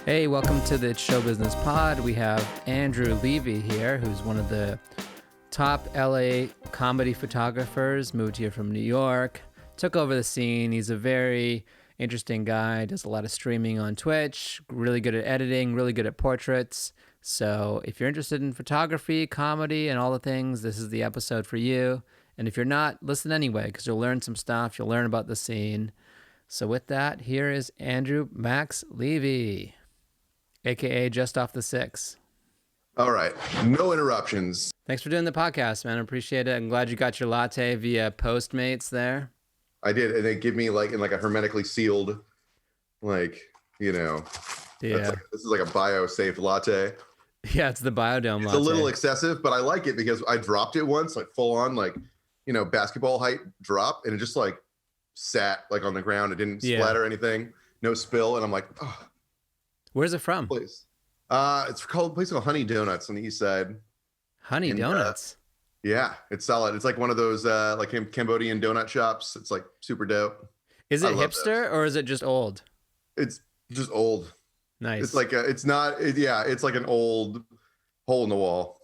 Hey, welcome to the Show Business Pod. We have Andrew Levy here, who's one of the top LA comedy photographers, moved here from New York, took over the scene. He's a very interesting guy, does a lot of streaming on Twitch, really good at editing, really good at portraits. So if you're interested in photography, comedy, and all the things, this is the episode for you. And if you're not, listen anyway, because you'll learn some stuff. You'll learn about the scene. So with that, here is Andrew Max Levy, a.k.a. Just Off the Six. All right. No interruptions. Thanks for doing the podcast, man. I appreciate it. I'm glad you got your latte via Postmates there. I did. And they give me in a hermetically sealed, Yeah. This is like a bio-safe latte. Yeah, it's the Biodome latte. It's a little excessive, but I like it because I dropped it once, full on, basketball height drop. And it just sat on the ground. It didn't splatter anything. No spill. And I'm like, oh. Where's it from? Place. It's called a place called Honey Donuts on the east side. Honey Donuts? Yeah, it's solid. It's like one of those Cambodian donut shops. It's super dope. Is it hipster or is it just old? It's just old. Nice. It's it's like an old hole in the wall.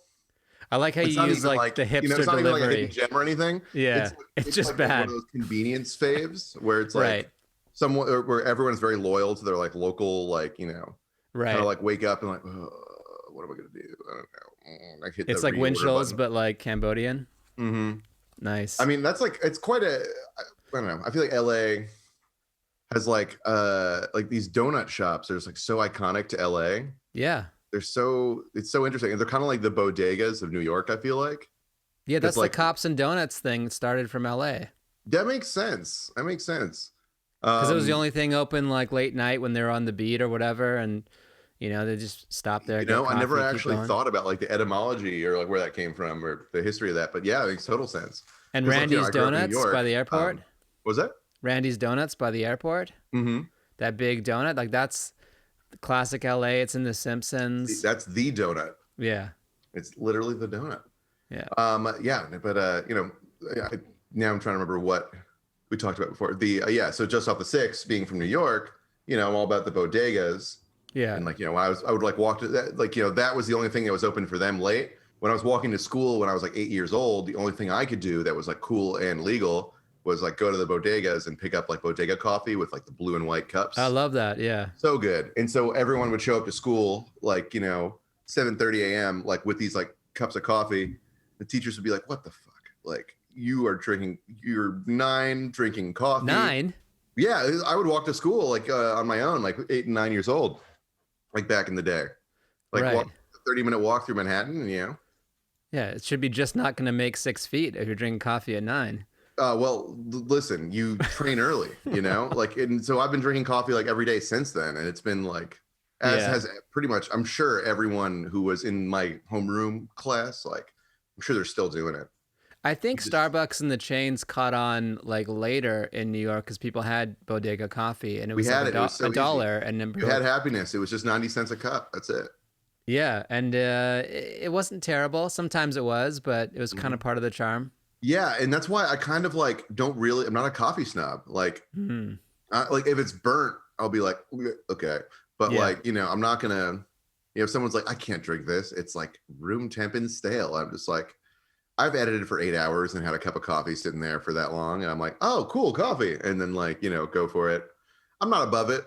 I like how you use the hipster it's not delivery. even a hidden gem or anything. Yeah, it's just bad. One of those convenience faves where it's right. Somewhere where everyone's very loyal to their local right. Kind of wake up and what am I gonna do? I don't know. It's like Winchell's but Cambodian. Mm-hmm. Nice. I mean, that's it's quite a. I don't know. I feel like LA has these donut shops. They're so iconic to LA. Yeah. It's so interesting. They're kind of like the bodegas of New York, I feel like. Yeah, that's the Cops and Donuts thing that started from LA. That makes sense. Because it was the only thing open late night when they're on the beat or whatever, and they just stop there. I never actually thought about the etymology or where that came from or the history of that, but yeah, it makes total sense. And Randy's Donuts by the airport. What was that? Randy's Donuts by the airport. Mm-hmm. That big donut, that's classic LA. It's in The Simpsons. That's the donut. Yeah. It's literally the donut. Yeah. Now I'm trying to remember what we talked about before. So Just Off the Six, being from New York, I'm all about the bodegas. Yeah. And I would walk to that, that was the only thing that was open for them late. When I was walking to school when I was 8 years old, the only thing I could do that was cool and legal was go to the bodegas and pick up bodega coffee with the blue and white cups. I love that. Yeah. So good. And so everyone would show up to school 7:30 a.m. with these cups of coffee. The teachers would be like, "What the fuck? You're 9 drinking coffee." 9? Yeah, I would walk to school on my own, 8 and 9 years old, back in the day. Right. Walk, 30-minute walk through Manhattan, Yeah, it should be just not going to make 6 feet if you're drinking coffee at 9. Well, listen, you train early, and so I've been drinking coffee every day since then, and it's been has pretty much, I'm sure everyone who was in my homeroom class, I'm sure they're still doing it. I think Starbucks and the chains caught on later in New York because people had bodega coffee and it was $1 and then you had happiness. It was just 90 cents a cup. That's it. Yeah, and it wasn't terrible. Sometimes it was, but it was kind of part of the charm. Yeah, and that's why I kind of I'm not a coffee snob. If it's burnt, I'll be okay. But I'm not gonna. If someone's I can't drink this, it's room temp and stale. I'm just I've edited for 8 hours and had a cup of coffee sitting there for that long, and I'm oh, cool, coffee, and then go for it. I'm not above it.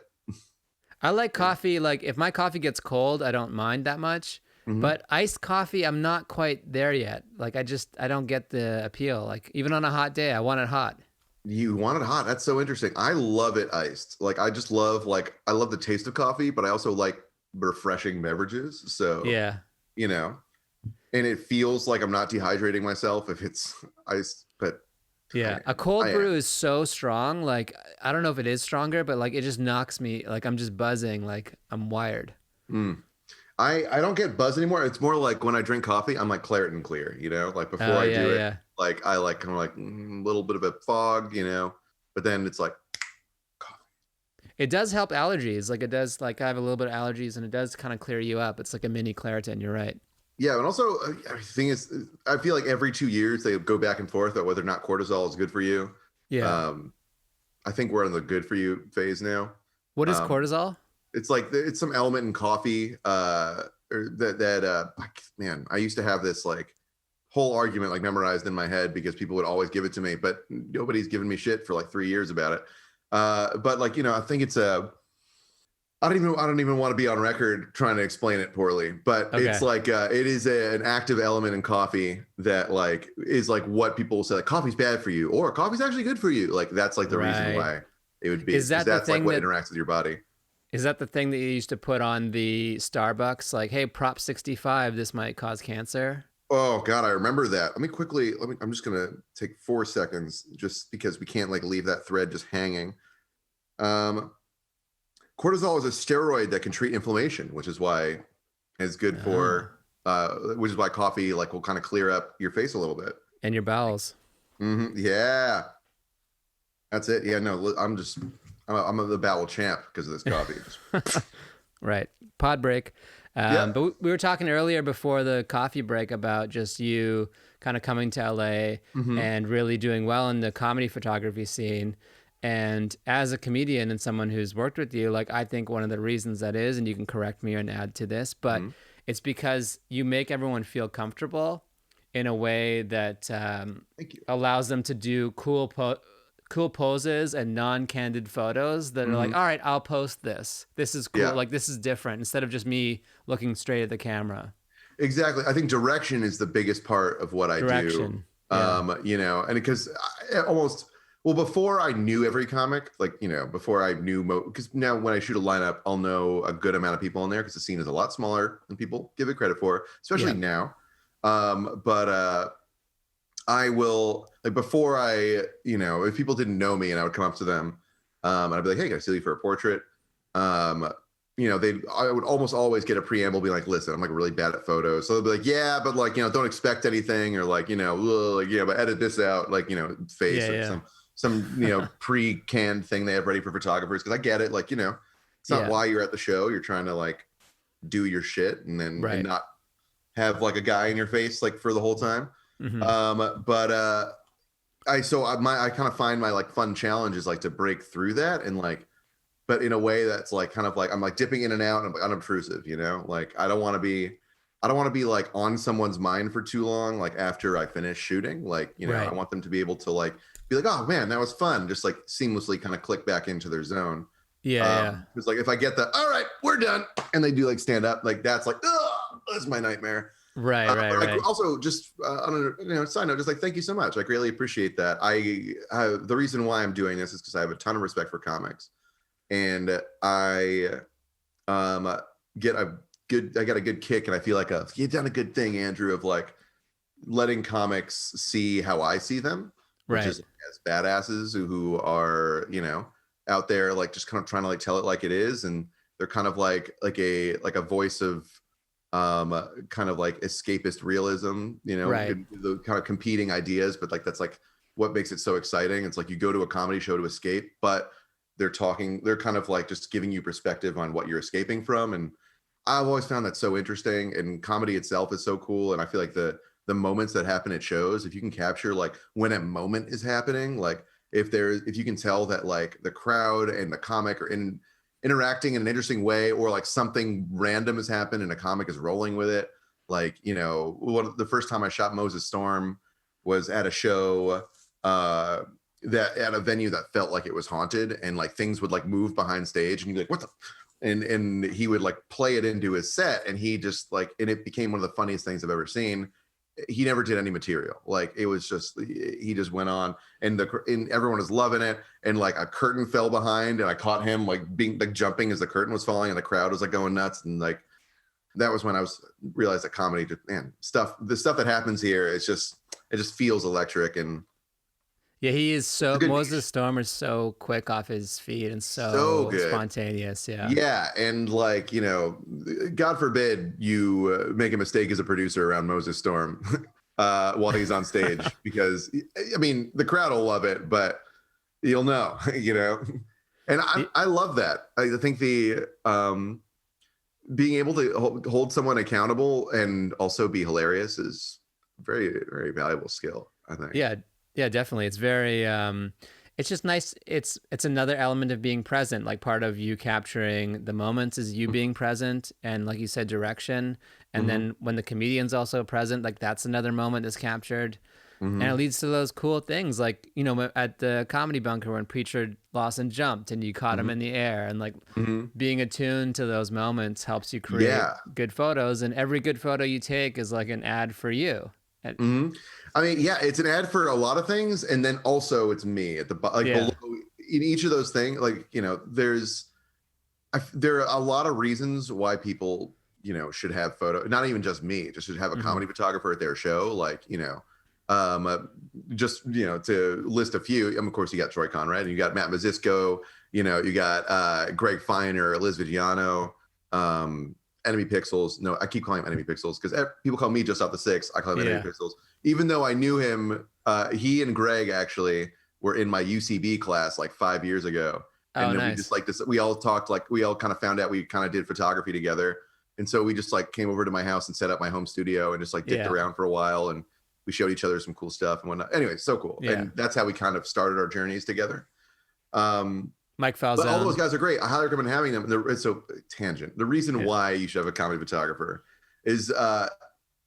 I like coffee. If my coffee gets cold, I don't mind that much. Mm-hmm. But iced coffee, I'm not quite there yet. I don't get the appeal. Even on a hot day, I want it hot. You want it hot? That's so interesting. I love it iced. I just love I love the taste of coffee, but I also like refreshing beverages. So yeah, and it feels like I'm not dehydrating myself if it's iced. But yeah, a cold brew is so strong. I don't know if it is stronger, but it just knocks me. I'm just buzzing. I'm wired. I don't get buzz anymore. It's more when I drink coffee, I'm claret and clear, before I do it, I kind of a little bit of a fog, but then it's coffee. It does help allergies. It does, I have a little bit of allergies and it does kind of clear you up. It's a mini Claritin. You're right. Yeah. And also the thing is, I feel every 2 years they go back and forth about whether or not cortisol is good for you. Yeah. I think we're in the good for you phase now. What is cortisol? It's like it's some element in coffee or man, I used to have this like whole argument like memorized in my head because people would always give it to me, but nobody's given me shit for like 3 years about it. But like, I think it's I don't even want to be on record trying to explain it poorly, but Okay. it's like it is an active element in coffee that like is like what people will say like coffee's bad for you or coffee's actually good for you. Like that's like the reason why it would be. Is that that's like what interacts with your body. Is that the thing that you used to put on the Starbucks? Like, hey, Prop 65, this might cause cancer. Oh God, I remember that. I'm just gonna take 4 seconds just because we can't like leave that thread just hanging. Cortisol is a steroid that can treat inflammation, which is why it's good for, which is why coffee like will kind of clear up your face a little bit. And your bowels. Mm-hmm. Yeah. That's it. Yeah, no, I'm the bowel champ because of this coffee. Right. Pod break. Yeah. But we were talking earlier before the coffee break about just you kind of coming to LA and really doing well in the comedy photography scene. And as a comedian and someone who's worked with you, like I think one of the reasons that is, and you can correct me and add to this, but it's because you make everyone feel comfortable in a way that allows them to do cool poses and non-candid photos that are like, all right, I'll post this. This is cool. Yeah. Like this is different instead of just me looking straight at the camera. Exactly. I think direction is the biggest part of what I do. Yeah. And because before I knew every comic, like, before I knew, because now when I shoot a lineup, I'll know a good amount of people in there because the scene is a lot smaller than people give it credit for, especially now. But I will, like, before if people didn't know me and I would come up to them and I'd be like, hey, can I steal you for a portrait? I would almost always get a preamble, be like, listen, I'm like really bad at photos. So they'll be like, yeah, but like, don't expect anything or like, but edit this out, like, face or some pre-canned thing they have ready for photographers. Cause I get it. Like, it's not why you're at the show. You're trying to like do your shit and then and not have like a guy in your face, like for the whole time. I kind of find my like fun challenge is like to break through that and like, but in a way that's like kind of like I'm like dipping in and out and I'm like unobtrusive, like I don't want to be like on someone's mind for too long, like after I finish shooting, like I want them to be able to like be like, oh man, that was fun, just like seamlessly kind of click back into their zone. It's like if I get all right, we're done, and they do like stand up, like that's like, oh, that's my nightmare. Right. Also, just on a side note, just like thank you so much. I greatly appreciate that. The reason why I'm doing this is because I have a ton of respect for comics, and I got a good kick, and I feel like you've done a good thing, Andrew, of like letting comics see how I see them, which is as badasses who are out there like just kind of trying to like tell it like it is, and they're kind of like a voice of kind of like escapist realism, the kind of competing ideas, but like that's like what makes it so exciting. It's like you go to a comedy show to escape, but they're kind of like just giving you perspective on what you're escaping from. And I've always found that so interesting, and comedy itself is so cool. And I feel like the moments that happen at shows, if you can capture like when a moment is happening, like if you can tell that like the crowd and the comic are interacting in an interesting way, or like something random has happened and a comic is rolling with it. Like, the first time I shot Moses Storm was at a show that at a venue that felt like it was haunted, and like things would like move behind stage and you'd be like, what the, and he would like play it into his set, and he just like, and it became one of the funniest things I've ever seen. He never did any material. Like it was just, he just went on, and everyone was loving it. And like a curtain fell behind, and I caught him like being like jumping as the curtain was falling, and the crowd was like going nuts. And like, that was when I realized that comedy, the stuff that happens here, it just feels electric. And he is Moses Storm is so quick off his feet and so spontaneous. Yeah. And like, God forbid you make a mistake as a producer around Moses Storm while he's on stage, because I mean, the crowd will love it, but you'll know, and I love that. I think the being able to hold someone accountable and also be hilarious is very, very valuable skill, I think. Yeah, definitely. It's very, it's just nice. It's another element of being present. Like part of you capturing the moments is you being present, and like you said, direction. And then when the comedian's also present, like that's another moment that's captured. And it leads to those cool things, like, you know, at the Comedy Bunker when Preacher Lawson jumped and you caught him in the air, and like being attuned to those moments helps you create good photos. And every good photo you take is like an ad for you. I mean, yeah, it's an ad for a lot of things, and then also it's me at the below in each of those things. Like, you know, there are a lot of reasons why people, you know, should have not even just me, just should have a comedy photographer at their show, like, you know. Just, you know, to list a few, of course, you got Troy Conrad, and you got Matt Mazisco, you know, you got Greg Feiner, Liz Vigiano, Enemy Pixels. No, I keep calling him Enemy Pixels because people call me just off the six. I call him Enemy Pixels. Even though I knew him, he and Greg actually were in my UCB class like 5 years ago. And then we just like this, we all talked, like we all kind of found out we kind of did photography together. And so we just like came over to my house and set up my home studio and just like dicked around for a while. And we showed each other some cool stuff and whatnot. Anyway, so cool. Yeah. And that's how we kind of started our journeys together. Mike Falzone. But all those guys are great. I highly recommend having them. So tangent. The reason why you should have a comedy photographer is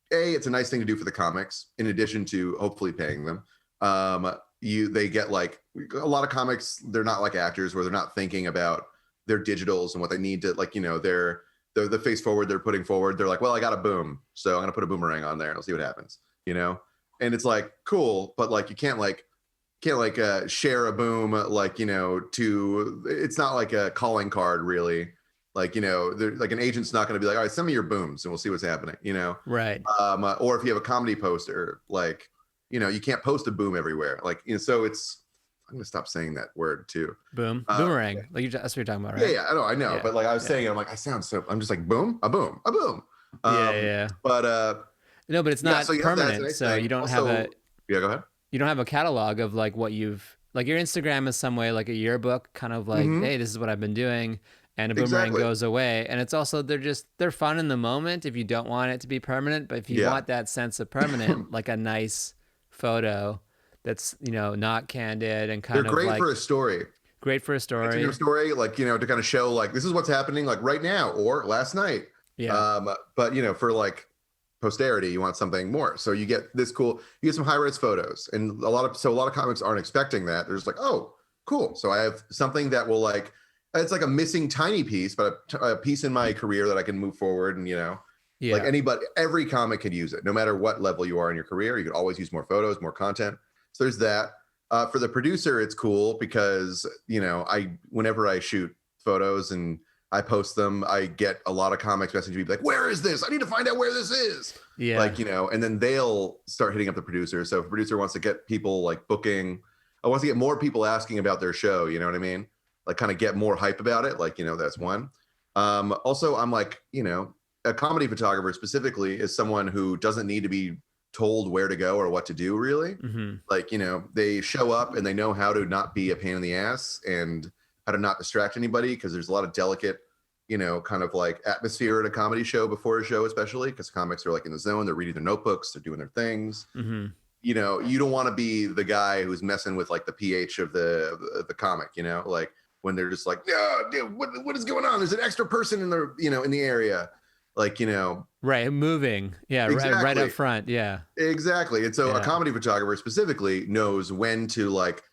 it's a nice thing to do for the comics, in addition to hopefully paying them. They get like a lot of comics, they're not like actors where they're not thinking about their digitals and what they need to, like, you know, they're the face forward they're putting forward. They're like, well, I got a boom, so I'm gonna put a boomerang on there and I'll see what happens. You know, and it's like cool, but like you can't share a boom, like, you know, it's not like a calling card really, like, you know, like an agent's not going to be like, all right, send me your booms and we'll see what's happening, you know, right? Or if you have a comedy poster, like, you know, you can't post a boom everywhere, like, you know, so I'm gonna stop saying that word too. Boom, boomerang, like that's what you're talking about, right? Yeah, I know, but like I was saying, I'm like, I'm just like boom, a boom, a boom. But no, but it's not permanent. So you don't also, have go ahead. You don't have a catalog of like what you've, like your Instagram is some way like a yearbook, kind of like, hey, this is what I've been doing. And a boomerang goes away. And it's also, they're fun in the moment if you don't want it to be permanent. But if you want that sense of permanent, like a nice photo that's, you know, not candid and kind of like. They're great for a story. Great for a story. It's a story, like, you know, to kind of show like, this is what's happening like right now or last night. Yeah. But, you know, for like posterity, you want something more, so you get you get some high-res photos, and a lot of comics aren't expecting that. They're just like, oh cool, so I have something that will, like, it's like a missing tiny piece, but a piece in my career that I can move forward. And, you know, like every comic could use it, no matter what level you are in your career. You could always use more photos, more content. So there's that. For the producer, it's cool because, you know, whenever I shoot photos and I post them, I get a lot of comics messaging me like, where is this? I need to find out where this is. Yeah. Like, you know, and then they'll start hitting up the producer. So if a producer wants to get people like booking, I want to get more people asking about their show. You know what I mean? Like kind of get more hype about it. Like, you know, that's one. Also, I'm like, you know, a comedy photographer specifically is someone who doesn't need to be told where to go or what to do really. Like, you know, they show up and they know how to not be a pain in the ass and how to not distract anybody, because there's a lot of delicate, you know, kind of like atmosphere at a comedy show before a show, especially because comics are like in the zone. They're reading their notebooks. They're doing their things. You know, you don't want to be the guy who's messing with like the pH of the comic, you know, like when they're just like, no, dude, what is going on? There's an extra person in the, you know, in the area. Like, you know. Right. Moving. Yeah. Exactly. Right up front. Yeah. Exactly. And so a comedy photographer specifically knows when to like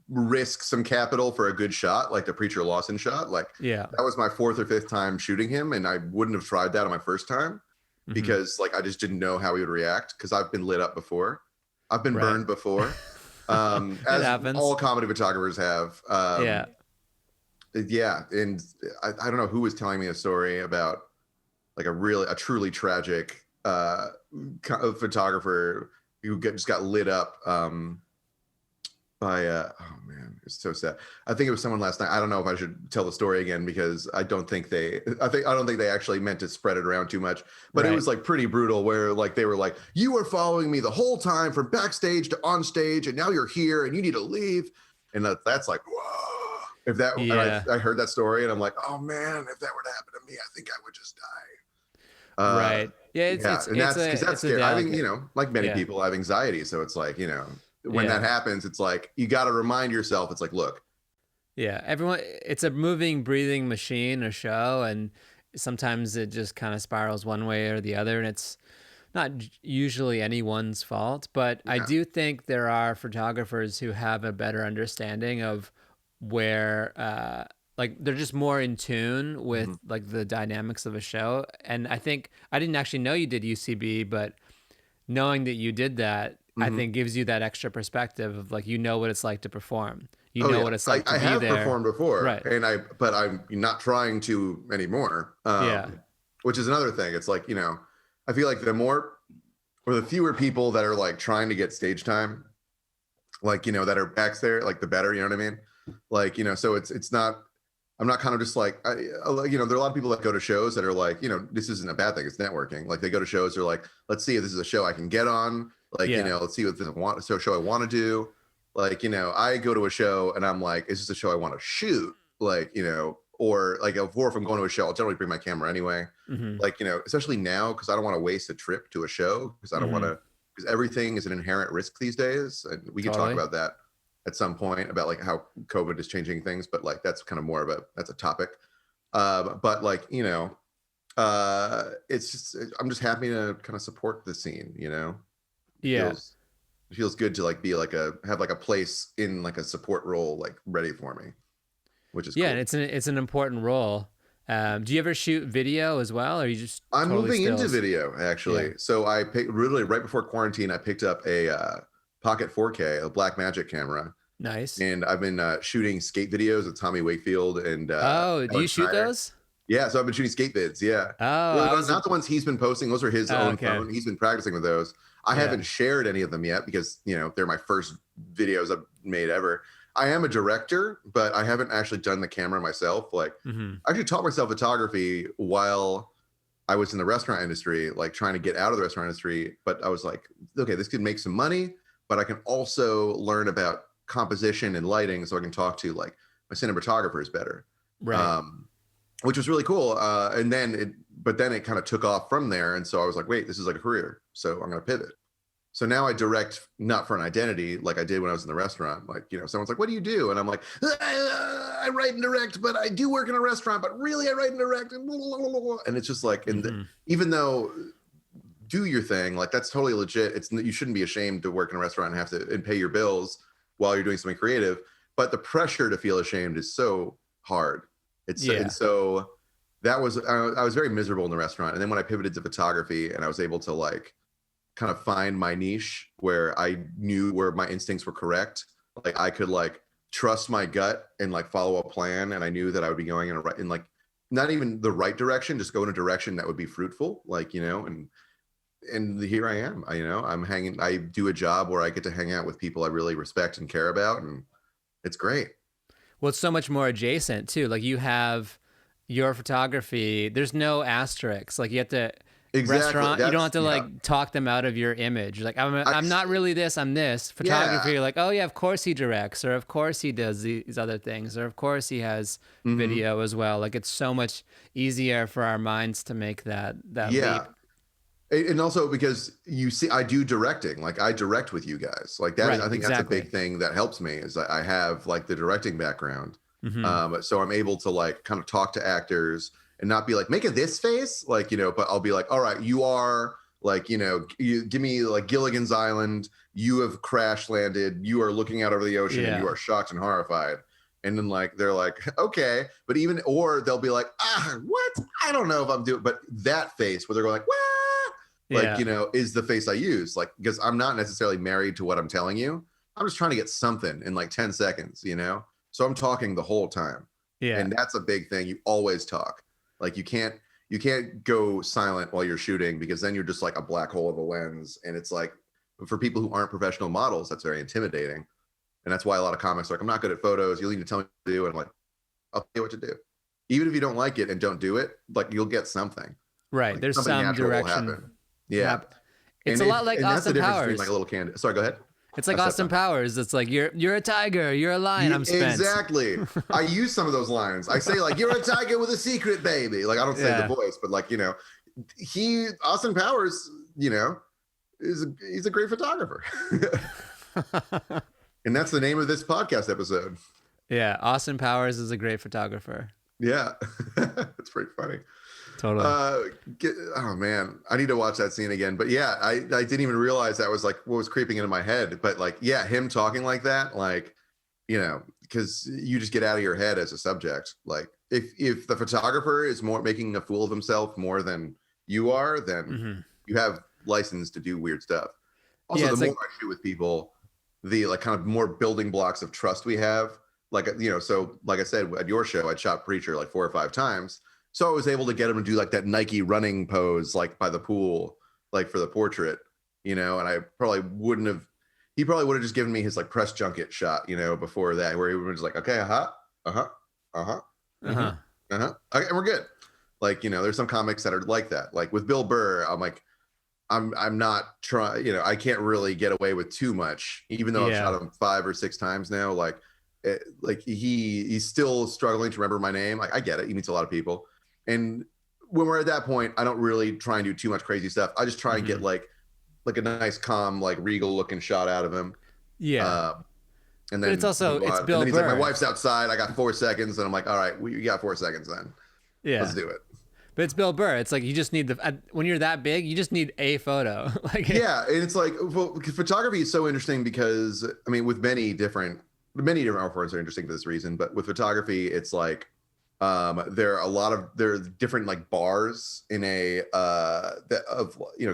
risk some capital for a good shot, like the Preacher Lawson shot. Like, that was my 4th or 5th time shooting him, and I wouldn't have tried that on my first time because like I just didn't know how he would react, because I've been lit up before. I've been burned before. As happens. All comedy photographers have. Yeah. And I don't know who was telling me a story about like a truly tragic photographer who just got lit up by oh man, it's so sad. I think it was someone last night. I don't know if I should tell the story again, because I don't think they actually meant to spread it around too much, but it was like pretty brutal, where like they were like, you were following me the whole time from backstage to on stage, and now you're here and you need to leave. And that's like, whoa. If that, I heard that story and I'm like, oh man, if that were to happen to me, I think I would just die. Right. Yeah. It's because that's scary. I think, you know, like many people, I have anxiety. So it's like, you know, when that happens, it's like, you got to remind yourself, it's like, look. Yeah. Everyone, it's a moving, breathing machine, a show. And sometimes it just kind of spirals one way or the other. And it's not usually anyone's fault, but I do think there are photographers who have a better understanding of where, like they're just more in tune with like the dynamics of a show. And I think I didn't actually know you did UCB, but knowing that you did that, I think gives you that extra perspective of like, you know what it's like to perform. You know what it's like to be there. I have performed before, right? But I'm not trying to anymore. Which is another thing. It's like, you know, I feel like the fewer people that are like trying to get stage time, like, you know, that are back there, like the better, you know what I mean? Like, you know, so it's not, I'm not kind of just like, you know, there are a lot of people that go to shows that are like, you know, this isn't a bad thing. It's networking. Like they go to shows, they're like, let's see if this is a show I can get on. Like, you know, let's see what show I want to do. Like, you know, I go to a show and I'm like, is this a show I want to shoot? Like, you know, or like, or if I'm going to a show, I'll generally bring my camera anyway. Like, you know, especially now, because I don't want to waste a trip to a show, because I don't want to, because everything is an inherent risk these days. And we can talk about that at some point, about like how COVID is changing things, but like, that's kind of that's a topic. But like, you know, it's just, I'm just happy to kind of support the scene, you know? It feels good to like have like a place in like a support role, like ready for me, which is cool. And it's an important role. Do you ever shoot video as well, or are you just I'm moving into video actually? So I picked, really right before quarantine, I picked up a Pocket 4K, a Blackmagic camera. Nice. And I've been shooting skate videos with Tommy Wakefield and do you shoot those? Yeah, so I've been shooting skate vids. Yeah. Not the ones he's been posting. Those are his own phone. He's been practicing with those. I haven't shared any of them yet because, you know, they're my first videos I've made ever. I am a director, but I haven't actually done the camera myself. Like, I actually taught myself photography while I was in the restaurant industry, like trying to get out of the restaurant industry. But I was like, okay, this could make some money, but I can also learn about composition and lighting, so I can talk to like my cinematographers better. Right. Which was really cool. And then it kind of took off from there. And so I was like, wait, this is like a career. So I'm going to pivot. So now I direct, not for an identity like I did when I was in the restaurant. Like, you know, someone's like, what do you do? And I'm like, I write and direct, but I do work in a restaurant, but really I write and direct. And it's just like, even though do your thing, like that's totally legit. You shouldn't be ashamed to work in a restaurant and pay your bills while you're doing something creative. But the pressure to feel ashamed is so hard. And so that was, I was very miserable in the restaurant. And then when I pivoted to photography and I was able to like kind of find my niche where I knew where my instincts were correct, like I could like trust my gut and like follow a plan. And I knew that I would be going in like, not even the right direction, just go in a direction that would be fruitful, like, you know, and here I am, I do a job where I get to hang out with people I really respect and care about. And it's great. Well, it's so much more adjacent too. Like you have your photography, there's no asterisks. Like you have to restaurant, you don't have to like talk them out of your image. Like I'm not really this, I'm this. Photography, you're like, oh yeah, of course he directs, or of course he does these other things, or of course he has video as well. Like it's so much easier for our minds to make that leap. And also because you see, I do directing, like I direct with you guys, like that. Right, I think that's a big thing that helps me is I have like the directing background. So I'm able to like kind of talk to actors and not be like, make it this face, like, you know, but I'll be like, all right, you are like, you know, you give me like Gilligan's Island, you have crash landed, you are looking out over the ocean and you are shocked and horrified. And then like, they're like, okay, but or they'll be like, what? I don't know if I'm doing, but that face where they're going like, what? Like, you know, is the face I use, like, because I'm not necessarily married to what I'm telling you. I'm just trying to get something in like 10 seconds, you know? So I'm talking the whole time. Yeah. And that's a big thing. You always talk. Like you can't go silent while you're shooting, because then you're just like a black hole of a lens. And it's like, for people who aren't professional models, that's very intimidating. And that's why a lot of comics are like, I'm not good at photos. You'll need to tell me what to do. And I'm like, I'll tell you what to do. Even if you don't like it and don't do it, like you'll get something. Right. Like, there's some direction. Yeah. It's a lot like Austin Powers. Like a little candy. Sorry, go ahead. It's like Austin Powers. It's like you're a tiger, you're a lion. I'm Spence. Exactly. I use some of those lines. I say like, you're a tiger with a secret, baby. Like I don't say the voice, but like, you know, Austin Powers, you know, he's a great photographer. And that's the name of this podcast episode. Yeah, Austin Powers is a great photographer. Yeah, it's pretty funny. Totally. Oh man, I need to watch that scene again. But yeah, I didn't even realize that was like what was creeping into my head. But like, yeah, him talking like that, like, you know, because you just get out of your head as a subject. Like, if the photographer is more making a fool of himself more than you are, then you have license to do weird stuff. Also, the more I shoot with people, the like kind of more building blocks of trust we have. Like, you know, so like I said, at your show, I'd shot Preacher like 4 or 5 times. So I was able to get him to do like that Nike running pose, like by the pool, like for the portrait, you know, and I probably wouldn't have, he probably would have just given me his like press junket shot, you know, before that, where he was like, okay, okay, and we're good. Like, you know, there's some comics that are like that. Like with Bill Burr, I'm like, I'm not trying, you know, I can't really get away with too much, even though I've shot him 5 or 6 times now. Like he's still struggling to remember my name. Like I get it. He meets a lot of people. And when we're at that point, I don't really try and do too much crazy stuff. I just try and get like a nice, calm, like regal looking shot out of him. Yeah. And then but it's also, it's Bill Burr. He's like, my wife's outside. I got 4 seconds. And I'm like, all right, we got 4 seconds then. Yeah. Let's do it. But it's Bill Burr. It's like you just need when you're that big, you just need a photo. Like yeah, and it's like, well, photography is so interesting because I mean, with many different art forms are interesting for this reason. But with photography, it's like there are different like bars in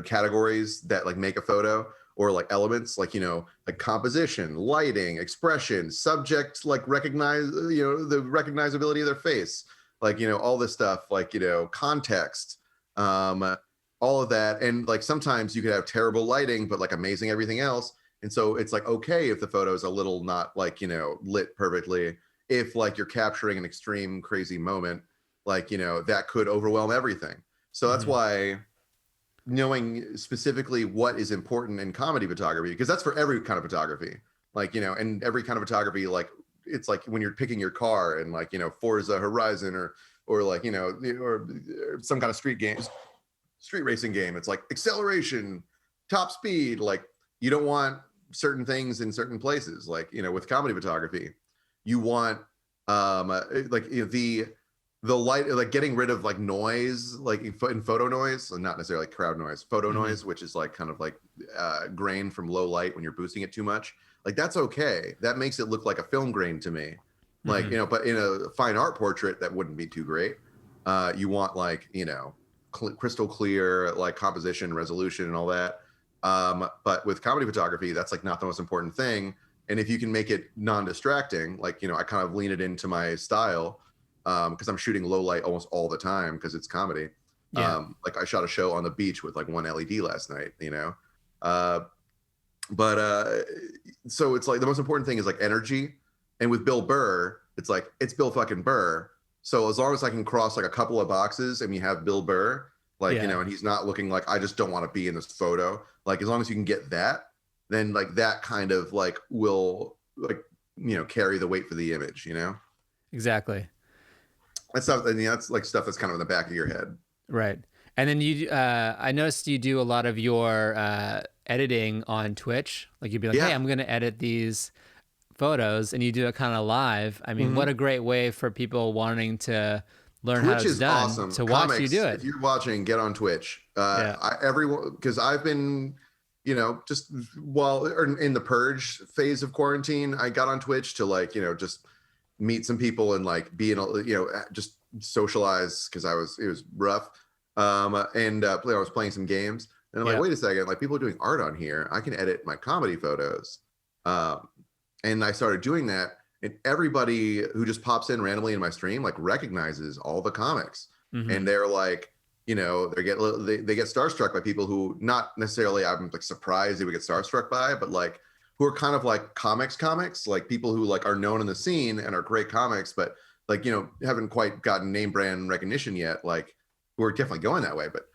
categories that like make a photo, or like elements like, you know, like composition, lighting, expression, subject, like the recognizability of their face. Like, you know, all this stuff, like, you know, context, all of that. And like, sometimes you could have terrible lighting, but like amazing everything else. And so it's like, okay, if the photo is a little not like, you know, lit perfectly, if like you're capturing an extreme crazy moment, like, you know, that could overwhelm everything. So that's why knowing specifically what is important in comedy photography, because that's for every kind of photography, like, you know, and every kind of photography, like, it's like when you're picking your car and like, you know, Forza Horizon or like, you know, or some kind of street racing game. It's like acceleration, top speed. Like you don't want certain things in certain places. Like, you know, with comedy photography, you want like, you know, the light, like getting rid of like noise, like in photo noise, and not necessarily like crowd noise, photo noise, which is like kind of like grain from low light when you're boosting it too much. Like that's okay. That makes it look like a film grain to me. Like, you know, but in a fine art portrait, that wouldn't be too great. You want like, you know, crystal clear, like composition, resolution and all that. But with comedy photography, that's like not the most important thing. And if you can make it non-distracting, like, you know, I kind of lean it into my style because I'm shooting low light almost all the time because it's comedy. Yeah. Like I shot a show on the beach with like 1 LED last night, you know. So it's like the most important thing is like energy. And with Bill Burr, it's like, it's Bill fucking Burr. So as long as I can cross like a couple of boxes and you have Bill Burr, like, you know, and he's not looking like, I just don't want to be in this photo. Like, as long as you can get that, then like that kind of like will like, you know, carry the weight for the image, you know? Exactly. That's stuff. I mean, that's like stuff that's kind of in the back of your head. Right. And then you, I noticed you do a lot of your editing on Twitch. Like you'd be like, hey, I'm going to edit these photos, and you do it kind of live. I mean, what a great way for people wanting to learn how it's done awesome. To Comics, watch you do it. If you're watching, get on Twitch. Everyone, because I've been, you know, just in the purge phase of quarantine, I got on Twitch to like, you know, just meet some people and like be in, you know, just socialize because it was rough. I was playing some games and I'm like, wait a second, like people are doing art on here. I can edit my comedy photos. And I started doing that, and everybody who just pops in randomly in my stream like recognizes all the comics, and they're like, you know, they get starstruck by people who not necessarily I'm like surprised they would get starstruck by, but like who are kind of like comics, like people who like are known in the scene and are great comics, but like, you know, haven't quite gotten name brand recognition yet. Like we're definitely going that way, but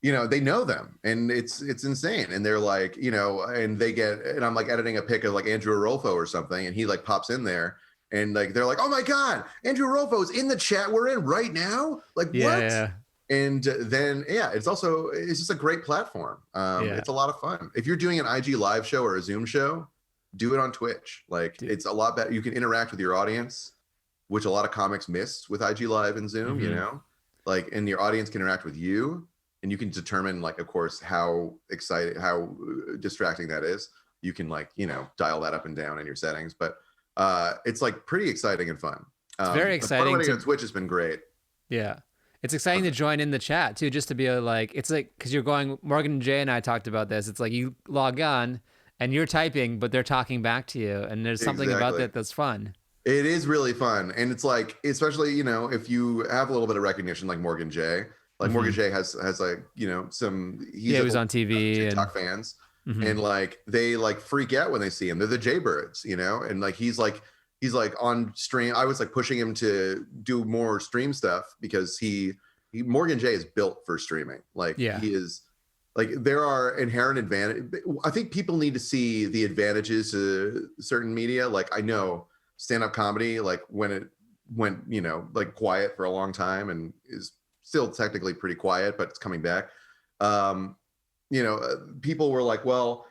you know, they know them and it's insane. And they're like, you know, and I'm like editing a pic of like Andrew Rolfo or something. And he like pops in there and like, they're like, oh my God, Andrew Rolfo is in the chat we're in right now. Like what? Yeah. And then, it's just a great platform. It's a lot of fun. If you're doing an IG live show or a Zoom show, do it on Twitch. Like it's a lot better. You can interact with your audience, which a lot of comics miss with IG Live and Zoom, you know, like, and your audience can interact with you, and you can determine, like, of course, how distracting that is. You can, like, you know, dial that up and down in your settings, but it's like pretty exciting and fun. It's very exciting. On Twitch has been great. Yeah. It's exciting to join in the chat too, just to be like, it's like, because you're going, Morgan and Jay and I talked about this. It's like you log on and you're typing, but they're talking back to you. And there's something about that that's fun. It is really fun. And it's like, especially, you know, if you have a little bit of recognition, like Morgan Jay, like Morgan Jay has like, you know, he was on TV TikTok and fans. And like, they like freak out when they see him. They're the Jaybirds, you know? And like, he's like on stream. I was like pushing him to do more stream stuff because Morgan Jay is built for streaming. Like he is like, there are inherent advantage. I think people need to see the advantages to certain media. Like I know stand-up comedy, like when it went, you know, like quiet for a long time and is still technically pretty quiet, but it's coming back. You know, people were like, well,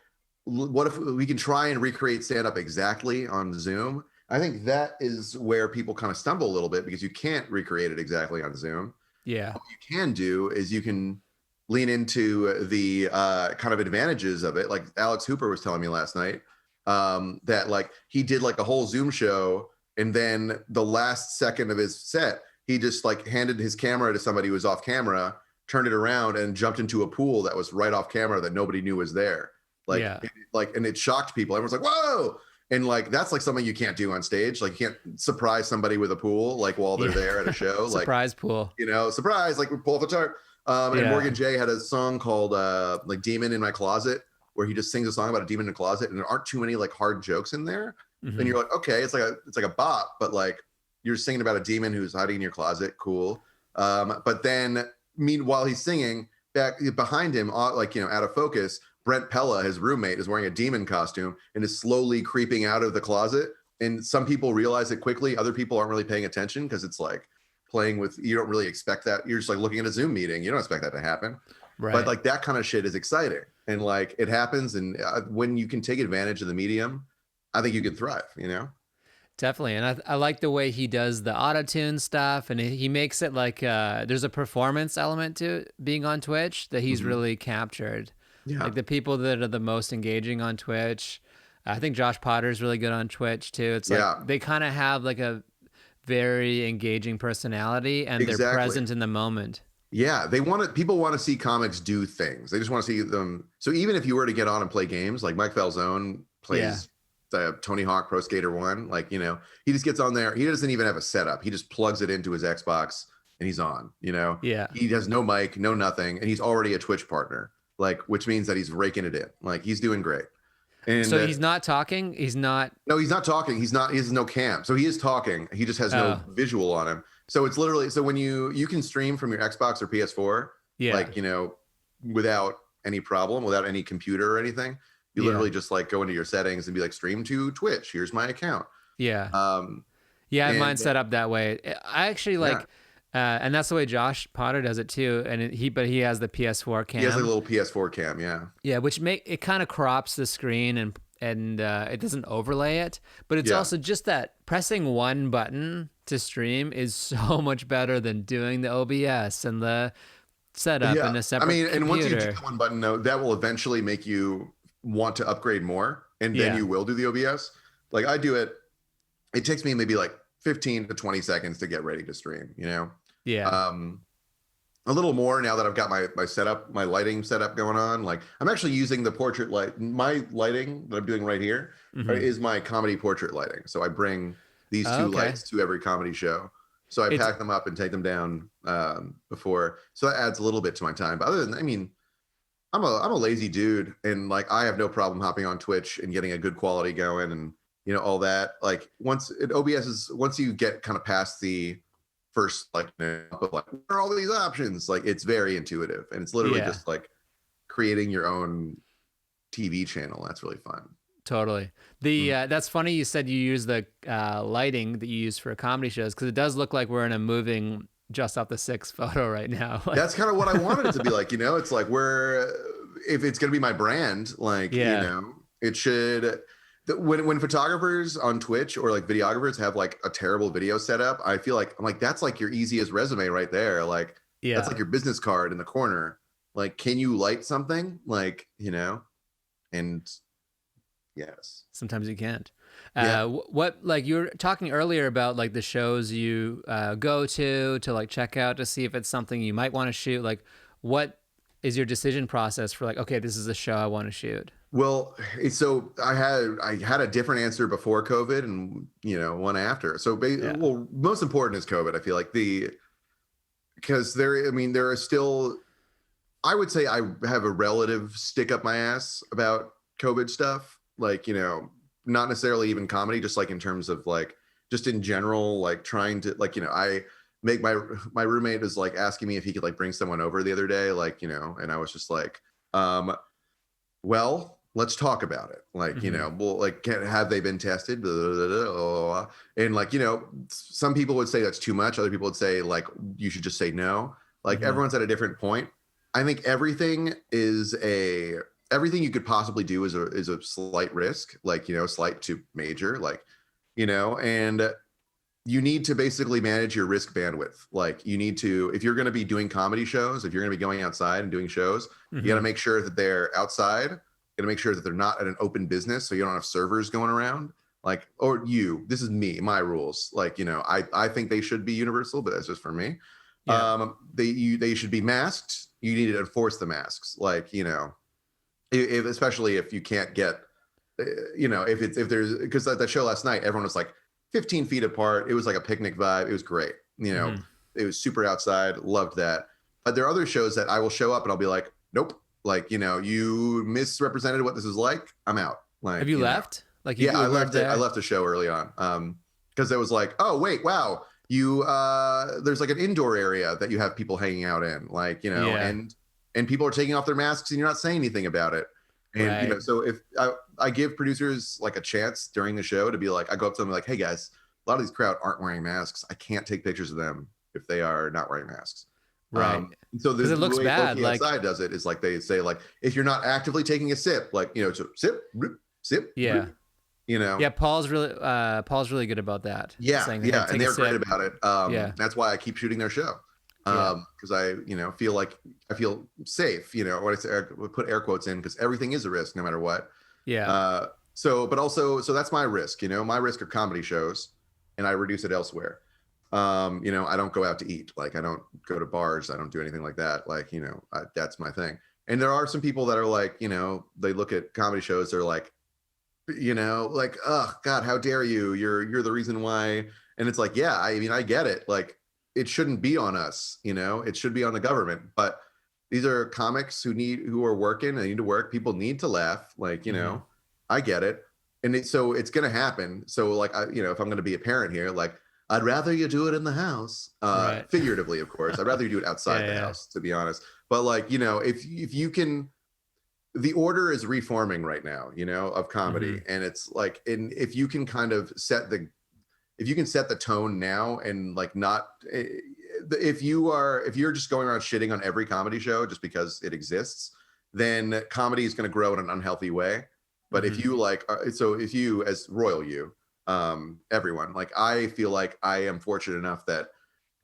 what if we can try and recreate stand-up exactly on Zoom? I think that is where people kind of stumble a little bit because you can't recreate it exactly on Zoom. Yeah. What you can do is you can lean into the kind of advantages of it. Like Alex Hooper was telling me last night that like he did like a whole Zoom show, and then the last second of his set, he just like handed his camera to somebody who was off camera, turned it around and jumped into a pool that was right off camera that nobody knew was there. Like, and it shocked people. Everyone's like, whoa. And like, that's like something you can't do on stage. Like you can't surprise somebody with a pool, like while they're there at a show. Surprise pool. You know, surprise, like we pull off the tarp. And Morgan Jay had a song called like Demon in My Closet, where he just sings a song about a demon in a closet, and there aren't too many like hard jokes in there. And you're like, okay, it's like a bop, but like you're singing about a demon who's hiding in your closet. Cool. But then meanwhile he's singing, back behind him, like, you know, out of focus, Brent Pella, his roommate, is wearing a demon costume and is slowly creeping out of the closet. And some people realize it quickly. Other people aren't really paying attention because it's like playing with, you don't really expect that. You're just like looking at a Zoom meeting. You don't expect that to happen. Right. But like that kind of shit is exciting. And like it happens. And when you can take advantage of the medium, I think you can thrive, you know? Definitely. And I like the way he does the auto-tune stuff, and he makes it like there's a performance element to being on Twitch that he's really captured. Yeah. Like the people that are the most engaging on Twitch. I think Josh Potter's really good on Twitch too. It's like they kind of have like a very engaging personality, and they're present in the moment. Yeah, people want to see comics do things. They just want to see them. So even if you were to get on and play games, like Mike Falzone plays the Tony Hawk Pro Skater 1, like, you know, he just gets on there. He doesn't even have a setup. He just plugs it into his Xbox and he's on, you know? Yeah. He has no mic, no nothing, and he's already a Twitch partner, like, which means that he's raking it in. Like, he's doing great. And so he's not talking? No, he's not talking. He has no cam. So he is talking. He just has no visual on him. So it's literally, so when you can stream from your Xbox or PS4, like, you know, without any problem, without any computer or anything, you literally just like go into your settings and be like, stream to Twitch. Here's my account. Yeah. I have mine set up that way. I actually like, and that's the way Josh Potter does it too. And he has the PS4 cam. He has a little PS4 cam. Yeah. Yeah. Which it kind of crops the screen and it doesn't overlay it, but it's also just that pressing one button to stream is so much better than doing the OBS and the setup in a separate computer. And once you do one button, though, that will eventually make you want to upgrade more, and then you will do the OBS. Like I do it. It takes me maybe like 15 to 20 seconds to get ready to stream, you know? Yeah. A little more now that I've got my lighting setup going on. Like I'm actually using the portrait light. My lighting that I'm doing right here is my comedy portrait lighting. So I bring these two lights to every comedy show. So I pack them up and take them down before. So that adds a little bit to my time. But other than, I mean, I'm a lazy dude, and like I have no problem hopping on Twitch and getting a good quality going, and you know all that. Like once you get kind of past the first like what are all these options? Like it's very intuitive, and it's literally just like creating your own TV channel. That's really fun. Totally. That's funny. You said you use the lighting that you use for comedy shows, because it does look like we're in a moving Just Off the Six photo right now. That's kind of what I wanted it to be like, you know. It's like if it's gonna be my brand, like you know, it should. when photographers on Twitch or like videographers have like a terrible video setup, I feel like I'm like, that's like your easiest resume right there. Like that's like your business card in the corner. Like, can you light something? Like, and yes. Sometimes you can't. Yeah. What, like you were talking earlier about like the shows you go to like check out to see if it's something you might want to shoot. Like, what is your decision process for like, okay, this is a show I want to shoot? Well, so I had a different answer before COVID and one after. So well, most important is COVID. I feel like because there are still, I would say I have a relative stick up my ass about COVID stuff. Like, not necessarily even comedy, just like in terms of like, just in general, like trying to like, I make my roommate was like asking me if he could like bring someone over the other day, like, and I was just like, well, let's talk about it. Like, well, like, have they been tested? Blah, blah, blah, blah. And like, some people would say that's too much. Other people would say like, you should just say no. Like everyone's at a different point. I think everything you could possibly do is a slight risk, like, slight to major, like, and you need to basically manage your risk bandwidth. Like you need to, if you're going to be doing comedy shows, if you're going to be going outside and doing shows, you got to make sure that they're outside. You got to make sure that they're not at an open business. So you don't have servers going around like, this is me, my rules. Like, I think they should be universal, but that's just for me. Yeah. They should be masked. You need to enforce the masks. Like, especially if you can't get, if there's, because that show last night, everyone was like 15 feet apart. It was like a picnic vibe. It was great. It was super outside. Loved that. But there are other shows that I will show up and I'll be like, nope. Like, you misrepresented what this is like. I'm out. Like, have you left? Like, I left it. I left the show early on. Because it was like, oh wait, wow. There's like an indoor area that you have people hanging out in, like, and people are taking off their masks and you're not saying anything about it. And, so if I give producers like a chance during the show to be like, I go up to them like, hey guys, a lot of these crowd aren't wearing masks. I can't take pictures of them if they are not wearing masks. Right. So it looks way bad. Like outside does it is like, they say like, if you're not actively taking a sip, like, so sip, sip. Yeah. Yeah. Paul's really good about that. Yeah. Yeah. And they're great about it. That's why I keep shooting their show. Because I feel safe, when I say, put air quotes in, because everything is a risk no matter what. Yeah. So that's my risk, my risk are comedy shows and I reduce it elsewhere. I don't go out to eat. Like I don't go to bars. I don't do anything like that. Like, that's my thing. And there are some people that are like, they look at comedy shows. They're like, like, oh God, how dare you? You're the reason why. And it's like, yeah, I get it. Like, it shouldn't be on us, it should be on the government, but these are comics who are working. They need to work. People need to laugh. Like, I get it. And so it's going to happen. So like, if I'm going to be a parent here, like I'd rather you do it in the house, figuratively, of course. I'd rather you do it outside the house, to be honest. But like, if you can, the order is reforming right now, of comedy. And it's like, and if you can kind of set the tone now and like not, if you're just going around shitting on every comedy show just because it exists, then comedy is going to grow in an unhealthy way. But if you like, so if you as royal everyone, like I feel like I am fortunate enough that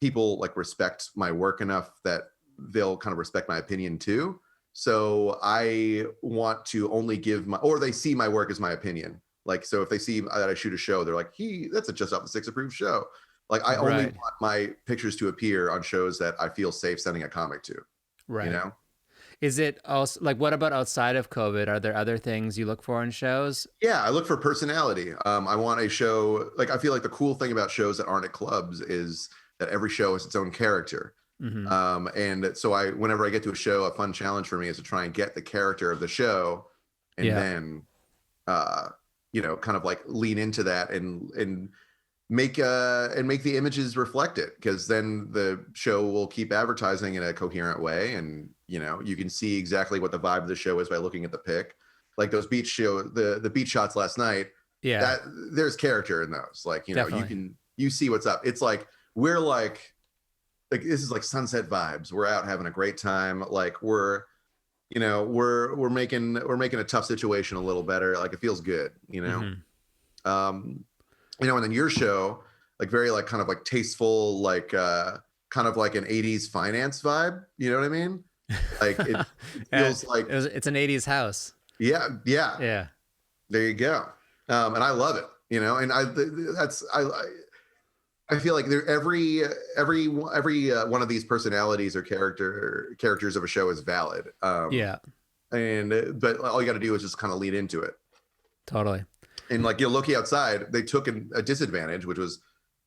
people like respect my work enough that they'll kind of respect my opinion too. So I want to only give or they see my work as my opinion. Like, so if they see that I shoot a show, they're like, that's a Just Off the Six approved show. Like I only want my pictures to appear on shows that I feel safe sending a comic to. Right. Is it also like, what about outside of COVID? Are there other things you look for in shows? Yeah, I look for personality. I want a show, like, I feel like the cool thing about shows that aren't at clubs is that every show has its own character. And so whenever I get to a show, a fun challenge for me is to try and get the character of the show and then, kind of like lean into that and make the images reflect it, because then the show will keep advertising in a coherent way, and you can see exactly what the vibe of the show is by looking at the pic. Like those beach the beach shots last night, that there's character in those. Like, you see what's up. It's like we're like this is like sunset vibes. We're out having a great time. Like we're you know, we're making a tough situation a little better. Like it feels good, you know. You know, and then your show, like very like kind of like tasteful, like kind of like an 80s finance vibe, you know what I mean? Like it feels like it's an 80s house. Yeah. Yeah. There you go. And I love it, you know, and I feel like every one of these personalities or characters of a show is valid. But all you got to do is just kind of lead into it. Totally. And like, you know, Loki Outside, they took a disadvantage, which was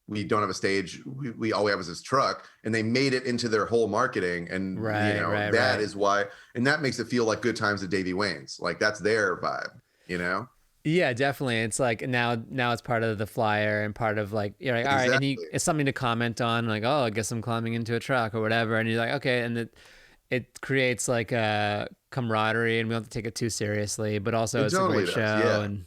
we don't have a stage. We all we have is this truck, and they made it into their whole marketing. And that is why, and that makes it feel like Good Times at Davy Wayne's. Like that's their vibe, you know? Yeah, definitely. It's like now it's part of the flyer and part of like, you're like, all right, and it's something to comment on, like, oh, I guess I'm climbing into a truck or whatever. And you're like, okay. And it creates like a camaraderie, and we don't have to take it too seriously, but also it's totally a great show. Yeah. And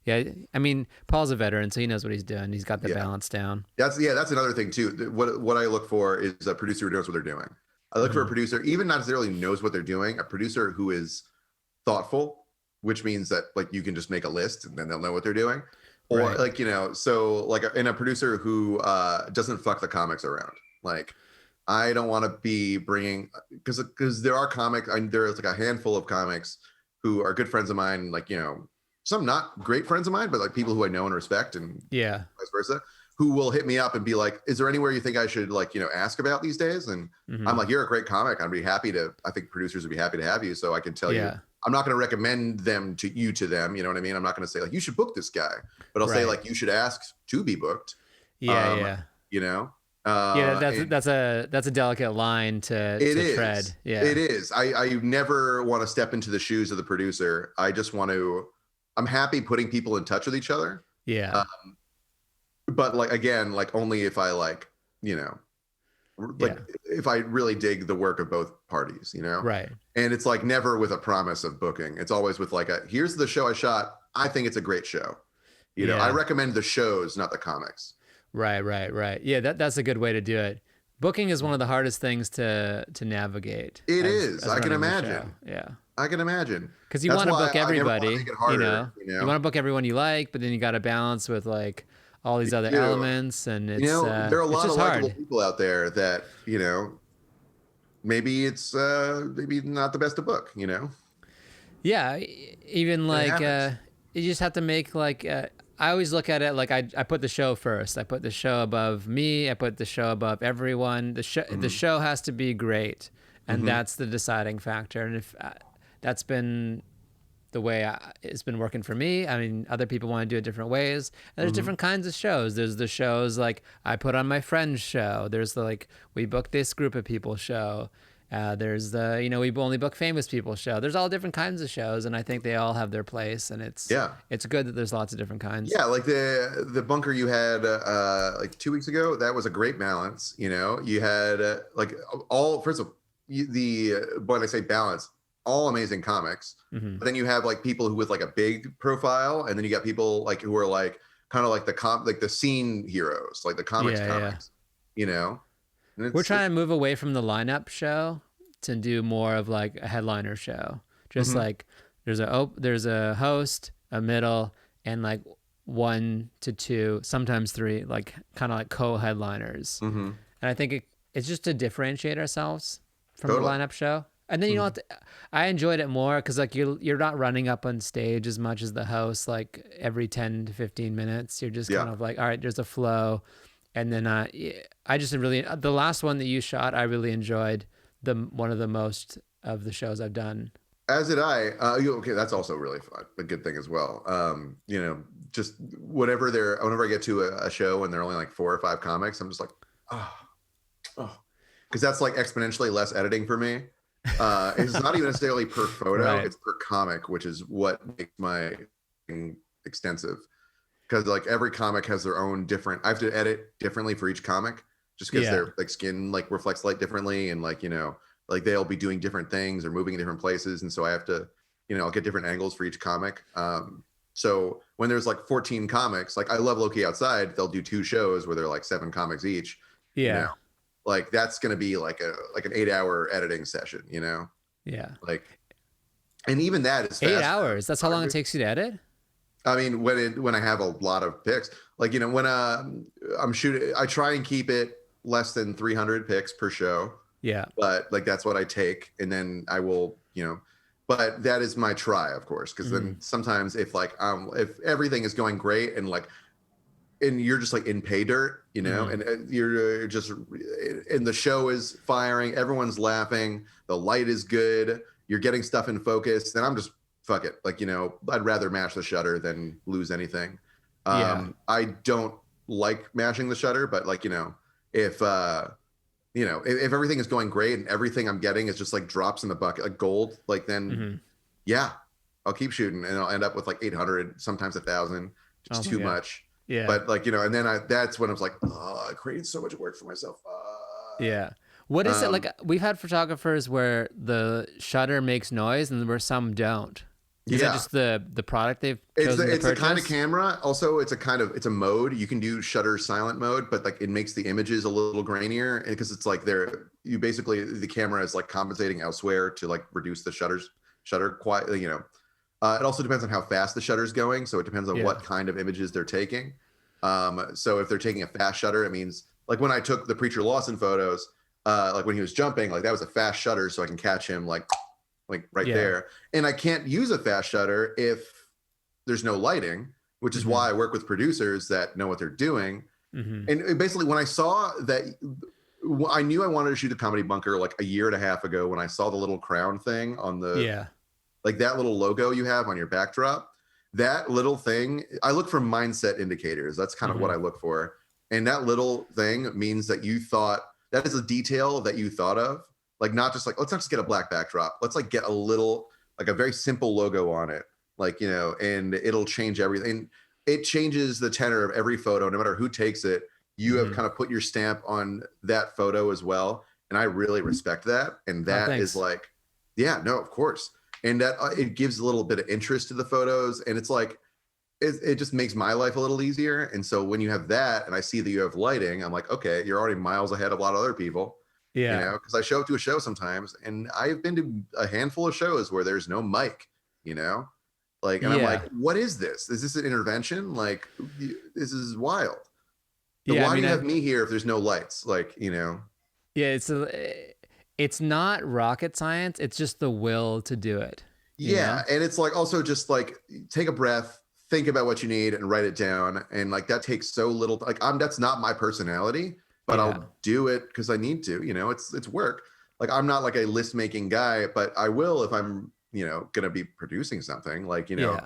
yeah, I mean, Paul's a veteran, so he knows what he's doing. He's got the balance down. That's another thing too. What I look for is a producer who knows what they're doing. I look for a producer, even not necessarily knows what they're doing, a producer who is thoughtful, which means that like you can just make a list and then they'll know what they're doing. Or like, you know, so like a producer who doesn't fuck the comics around. Like I don't want to be bringing, because there are comics, there's like a handful of comics who are good friends of mine, like, you know, some not great friends of mine, but like people who I know and respect, and vice versa, who will hit me up and be like, is there anywhere you think I should, like, you know, ask about these days? And I'm like, you're a great comic. I'd be happy to, I think producers would be happy to have you. So I can tell you, I'm not going to recommend them to them. You know what I mean? I'm not going to say like, you should book this guy, but I'll say like, you should ask to be booked. You know? That's a delicate line to tread. Yeah, it is. I never want to step into the shoes of the producer. I just want to, I'm happy putting people in touch with each other. Yeah. But like, again, like only if I like, you know, like if I really dig the work of both parties, you know? Right. And it's like never with a promise of booking. It's always with like here's the show I shot. I think it's a great show. You know, I recommend the shows, not the comics. Right. Yeah, that's a good way to do it. Booking is one of the hardest things to navigate. It is. I can imagine. Yeah. I can imagine. Because you want to book everybody, you know? You want to book everyone you like, but then you got to balance with like all these other elements, and it's, you know, there are a lot of likable hard people out there that, you know, maybe it's maybe not the best to book, you know? Yeah, even like you just have to make like I always look at it like I put the show first. I put the show above me. I put the show above everyone. The show has to be great, and that's the deciding factor. And if that's been the way it's been working for me. I mean, other people want to do it different ways. And there's different kinds of shows. There's the shows like I put on my friend's show. There's the like we book this group of people show. There's the, you know, we only book famous people show. There's all different kinds of shows, and I think they all have their place. And it's good that there's lots of different kinds. Yeah, like the bunker you had like 2 weeks ago, that was a great balance. You know, you had like all, first of all, when I say balance, all amazing comics. But then you have like people who with like a big profile, and then you got people like who are like kind of like the scene heroes, like the comics, you know. We're trying to move away from the lineup show to do more of like a headliner show. Just like there's a host, a middle, and like 1 to 2, sometimes 3, like kind of like co-headliners. And I think it's just to differentiate ourselves from the lineup show. And then you know what? I enjoyed it more because like you're not running up on stage as much as the host. Like every 10 to 15 minutes, you're just kind of like, all right, there's a flow. And then I just really, the last one that you shot, I really enjoyed one of the most of the shows I've done. As did I. Okay, that's also really fun. A good thing as well. You know, just whenever I get to a show and there are only like 4 or 5 comics, I'm just like, because that's like exponentially less editing for me. It's not even necessarily per photo, it's per comic, which is what makes my thing extensive. Because like every comic has their own different, I have to edit differently for each comic just because their like skin like reflects light differently, and like, you know, like they'll be doing different things or moving in different places, and so I have to, you know, I'll get different angles for each comic. So when there's like 14 comics, like I love Loki Outside, they'll do 2 shows where they're like 7 comics each. You know? Like that's gonna be like an 8-hour editing session, you know? Yeah. Like And even that is 8 hours. That's how long it takes you to edit? I mean, when I have a lot of pics, like, you know, when I'm shooting, I try and keep it less than 300 pics per show. Yeah. But like that's what I take, and then I will, you know, but that is my try, of course, because then sometimes if everything is going great and like, and you're just like in pay dirt, you know, and you're just, and the show is firing, everyone's laughing, the light is good, you're getting stuff in focus, then I'm just fuck it, like, you know, I'd rather mash the shutter than lose anything. I don't like mashing the shutter, but like, you know, if you know, if everything is going great and everything I'm getting is just like drops in the bucket, like gold, like then yeah, I'll keep shooting and I'll end up with like 800, sometimes 1,000, just too much. Yeah. But like, you know, and then that's when I was like, oh, I created so much work for myself. Yeah. What is it like? We've had photographers where the shutter makes noise and where some don't. Is that just the product they've chosen it's to a kind of camera. Also, it's a mode. You can do shutter silent mode, but like it makes the images a little grainier because it's like you basically, the camera is like compensating elsewhere to like reduce the shutter quiet, you know. It also depends on how fast the shutter's going, so it depends on what kind of images they're taking. So if they're taking a fast shutter, it means like when I took the Preacher Lawson photos, like when he was jumping, like that was a fast shutter, so I can catch him like right there. And I can't use a fast shutter if there's no lighting, which is why I work with producers that know what they're doing. And basically when I saw that, I knew I wanted to shoot a Comedy Bunker like a year and a half ago when I saw the little crown thing on the, like that little logo you have on your backdrop, that little thing, I look for mindset indicators. That's kind of what I look for. And that little thing means that you thought, that is a detail that you thought of. Like, not just like, let's not just get a black backdrop. Let's like get a little, like a very simple logo on it. Like, you know, and it'll change everything. It changes the tenor of every photo, no matter who takes it. You have kind of put your stamp on that photo as well. And I really respect that. And that is like, yeah, no, of course. And that it gives a little bit of interest to the photos. And it's like, it just makes my life a little easier. And so when you have that and I see that you have lighting, I'm like, okay, you're already miles ahead of a lot of other people. Yeah. You know, because I show up to a show sometimes and I've been to a handful of shows where there's no mic, you know, like, and I'm like, what is this? Is this an intervention? Like, this is wild. So why do you have me here if there's no lights? Like, you know? Yeah, it's not rocket science. It's just the will to do it. Yeah. And it's like, also just like, take a breath, think about what you need and write it down. And like, that takes so little, like that's not my personality, but I'll do it because I need to, you know, it's work. Like, I'm not like a list making guy, but I will if I'm, you know, going to be producing something, like, you know,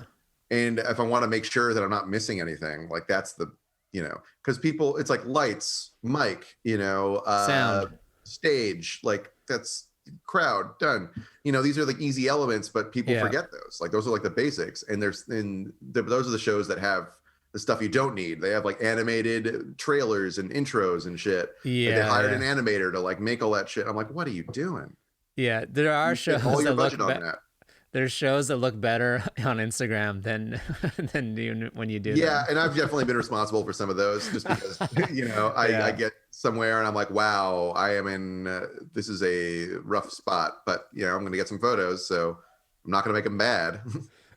and if I want to make sure that I'm not missing anything, like that's the, you know, because people, it's like lights, mic, you know, sound, stage, like that's crowd, done. You know, these are like easy elements, but people forget those. Like those are like the basics. And those are the shows that have the stuff you don't need. They have like animated trailers and intros and shit. Yeah. Like they hired an animator to like make all that shit. I'm like, what are you doing? Yeah, there are shows that look better. There's shows that look better on Instagram than when you do. Yeah, them. And I've definitely been responsible for some of those, just because you know I get somewhere and I'm like, wow, I am in. This is a rough spot, but you know I'm going to get some photos, so I'm not going to make them bad.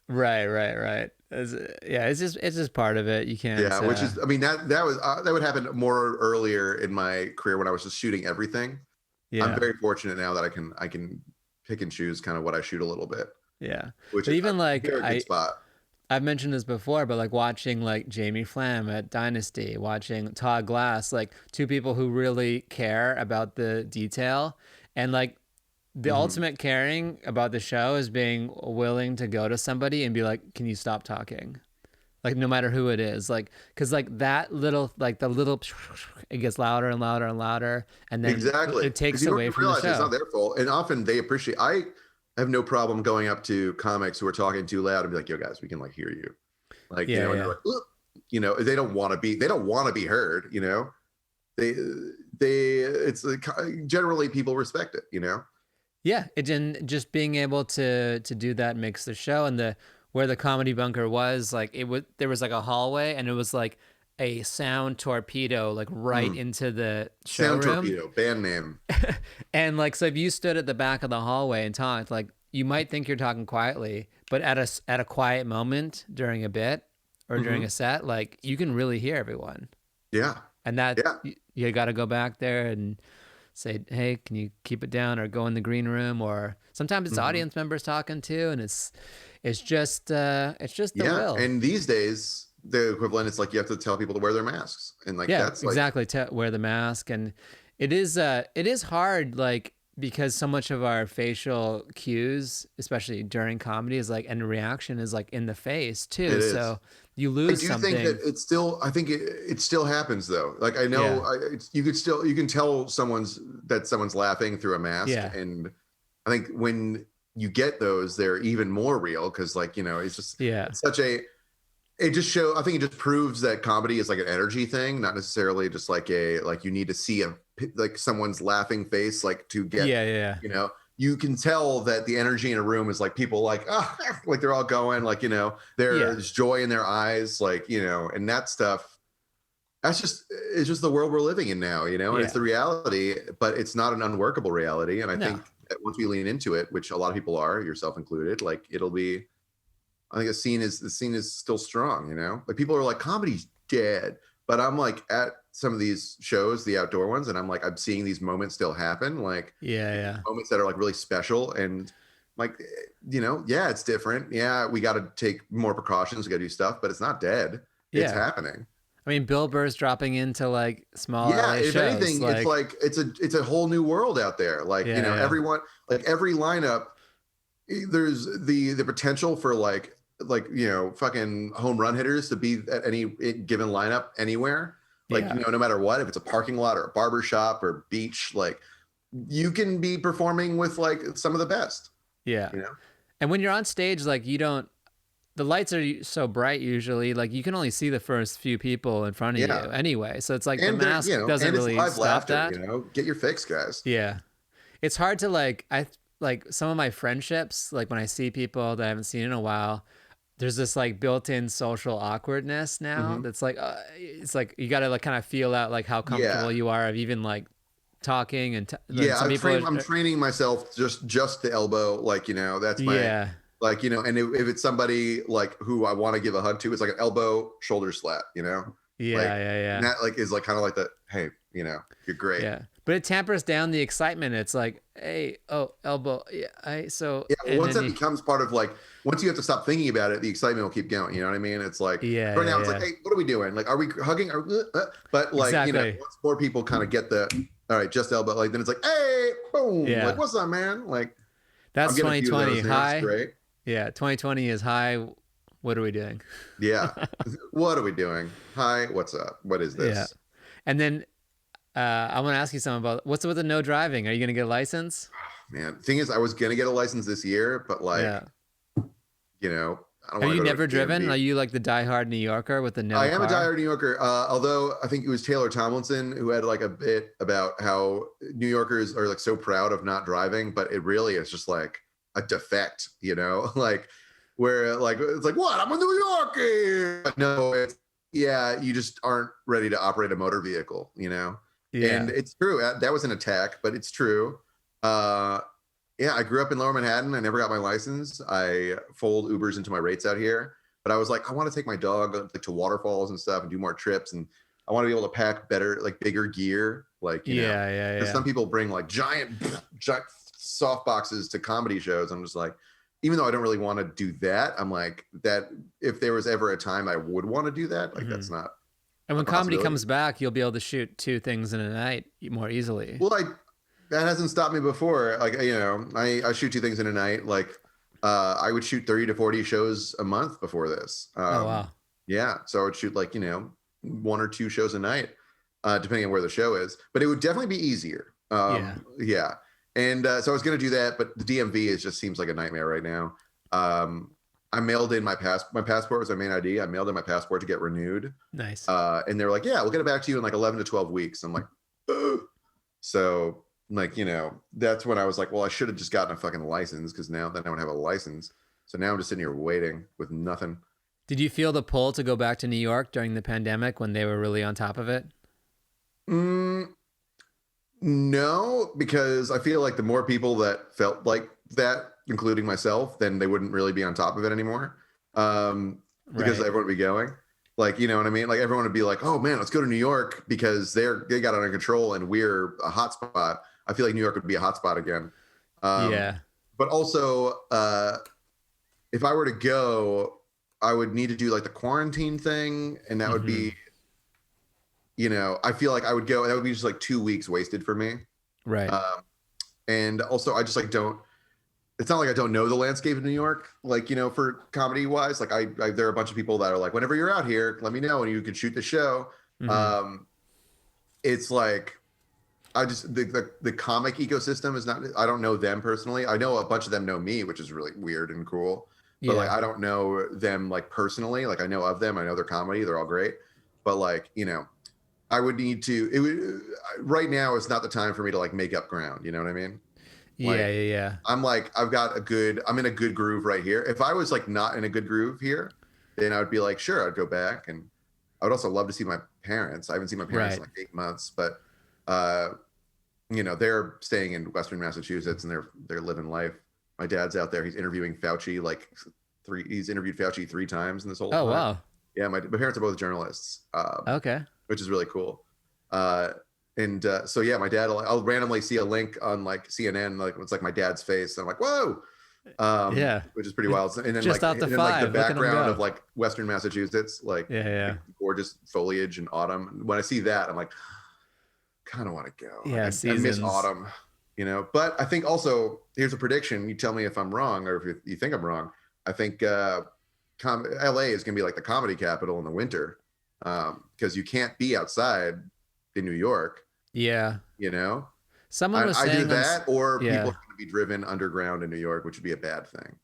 Right. It's just part of it. You can't. Yeah, which is, I mean, that would happen more earlier in my career when I was just shooting everything. Yeah. I'm very fortunate now that I can pick and choose kind of what I shoot a little bit. Yeah. Which but is even like a good spot. I've mentioned this before, but like watching like Jamie Flam at Dynasty, watching Todd Glass, like two people who really care about the detail, and like the ultimate caring about the show is being willing to go to somebody and be like, can you stop talking? Like, no matter who it is, like, cause like that little, like the little, it gets louder and louder and louder. And then it takes away from the show. It's not their fault. And often they appreciate, I have no problem going up to comics who are talking too loud and be like, yo guys, we can like hear you. Like, you know, and they're like, ugh. You know, they don't want to be heard, you know, it's like, generally people respect it, you know? Yeah. And just being able to do that makes the show. And where the Comedy Bunker was, like there was like a hallway and it was like a sound torpedo, like right into the showroom. Sound Torpedo, band name. And like, so if you stood at the back of the hallway and talked, like you might think you're talking quietly, but at a quiet moment during a bit or during a set, like you can really hear everyone. Yeah. And that you got to go back there and say, hey, can you keep it down, or go in the green room, or sometimes it's audience members talking too, and it's just the will. And these days the equivalent is like you have to tell people to wear their masks, and like that's exactly, wear the mask. And it is hard, like, because so much of our facial cues, especially during comedy, is like, and reaction is like in the face too. So you lose something. I think that I think it still happens though. Like I know you can tell someone's laughing through a mask. Yeah. And I think when you get those, they're even more real. Cause like, it's just, it's such a, I think it just proves that comedy is like an energy thing, not necessarily just like you need to see like someone's laughing face, like to get, you can tell that the energy in a room is like people like, like they're all going, like, there's joy in their eyes, like, and that stuff, it's just the world we're living in now, and it's the reality, but it's not an unworkable reality. And I think that once we lean into it, which a lot of people are, yourself included, like I think the scene is still strong, like people are like, comedy's dead, but I'm like at some of these shows, the outdoor ones, and I'm like, I'm seeing these moments still happen, like moments that are like really special, and like, it's different. Yeah, we got to take more precautions, we got to do stuff, but it's not dead. It's happening. I mean, Bill Burr's dropping into like small LA if shows. Anything, it's a whole new world out there. Like everyone, like every lineup, there's the potential for like fucking home run hitters to be at any given lineup anywhere. Like, no matter what, if it's a parking lot or a barber shop or beach, like you can be performing with like some of the best. Yeah. And when you're on stage, like the lights are so bright usually, like you can only see the first few people in front of you anyway. So it's like the mask doesn't really stop that. Get your fix, guys. Yeah. It's hard to like some of my friendships, like when I see people that I haven't seen in a while, there's this like built-in social awkwardness now. That's like, it's like, you got to like kind of feel out like how comfortable you are of even like talking and I'm training myself just the elbow. Like, that's my, like, and if it's somebody like who I want to give a hug to, it's like an elbow shoulder slap, And that like is like kind of like the, hey, you're great. Yeah. But it tampers down the excitement. It's like, hey, elbow. Yeah. Once that becomes part of like, once you have to stop thinking about it, the excitement will keep going. You know what I mean? It's like, right now it's like, hey, what are we doing? Like, are we hugging? But like, once more people kind of get all right, just elbow, like then it's like, hey, boom. Yeah. Like, what's up, man? Like, that's 2020. Hi. Great. Yeah. 2020 is hi. What are we doing? Yeah. What are we doing? Hi. What's up? What is this? Yeah. And then, I want to ask you something about what's with the no driving. Are you going to get a license? Man, thing is, I was going to get a license this year, but like, I don't want to. Have you never driven? Are you like the diehard New Yorker with the no? I am a diehard New Yorker. Although I think it was Taylor Tomlinson who had like a bit about how New Yorkers are like so proud of not driving, but it really is just like a defect, like where like it's like, what? I'm a New Yorker. But no, you just aren't ready to operate a motor vehicle, And it's true. That was an attack, but it's true. I grew up in Lower Manhattan. I never got my license. I fold Ubers into my rates out here, but I was like, I want to take my dog like to waterfalls and stuff and do more trips. And I want to be able to pack better, like bigger gear. Like, some people bring like giant soft boxes to comedy shows. I'm just like, even though I don't really want to do that, I'm like that. If there was ever a time I would want to do that, like that's not. And when comedy comes back, you'll be able to shoot 2 things in a night more easily. Well, that hasn't stopped me before. Like, I shoot 2 things in a night. Like, I would shoot 30 to 40 shows a month before this. Oh, wow. Yeah. So I would shoot like, 1 or 2 shows a night, depending on where the show is. But it would definitely be easier. Yeah. And so I was going to do that, but the DMV just seems like a nightmare right now. I mailed in my passport was my main ID. I mailed in my passport to get renewed. Nice. And they were like, yeah, we'll get it back to you in like 11 to 12 weeks. I'm like, ugh. So like, that's when I was like, well, I should have just gotten a fucking license because then I would have a license. So now I'm just sitting here waiting with nothing. Did you feel the pull to go back to New York during the pandemic when they were really on top of it? No, because I feel like the more people that felt like that, including myself, then they wouldn't really be on top of it anymore. Because Right. everyone would be going. Like, you know what I mean? Like everyone would be like, oh man, let's go to New York because they got it under control and we're a hotspot. I feel like New York would be a hotspot again. Yeah. But also, if I were to go, I would need to do like the quarantine thing, and that would be, I feel like I would go, and that would be just like 2 weeks wasted for me. Right. And also, I just like don't. It's not like I don't know the landscape of New York, like, for comedy wise. Like there are a bunch of people that are like, whenever you're out here, let me know and you could shoot the show. It's like I just the comic ecosystem is not. I don't know them personally. I know a bunch of them know me, which is really weird and cool. But like I don't know them like personally. Like I know of them. I know their comedy. They're all great. But like I would need to. It would right now. It's not the time for me to like make up ground. You know what I mean? Like, Yeah. I'm like I'm in a good groove right here. If I was like not in a good groove here, then I would be like, sure, I'd go back, and I would also love to see my parents. I haven't seen my parents in like 8 months, but they're staying in Western Massachusetts and they're living life. My dad's out there. He's interviewing Fauci he's interviewed Fauci 3 times in this whole time. Oh wow. Yeah, my parents are both journalists. Okay. Which is really cool. So yeah, my dad, I'll randomly see a link on like CNN, like it's like my dad's face. And I'm like, whoa, which is pretty wild. And then just like, off the and then, five, like the background of like Western Massachusetts, like gorgeous foliage and autumn. When I see that, I'm like, kind of want to go. Yeah, I miss autumn, But I think also here's a prediction. You tell me if I'm wrong or if you think I'm wrong. I think LA is going to be like the comedy capital in the winter because you can't be outside in New York. Yeah. Someone was saying either that or people are going to be driven underground in New York, which would be a bad thing.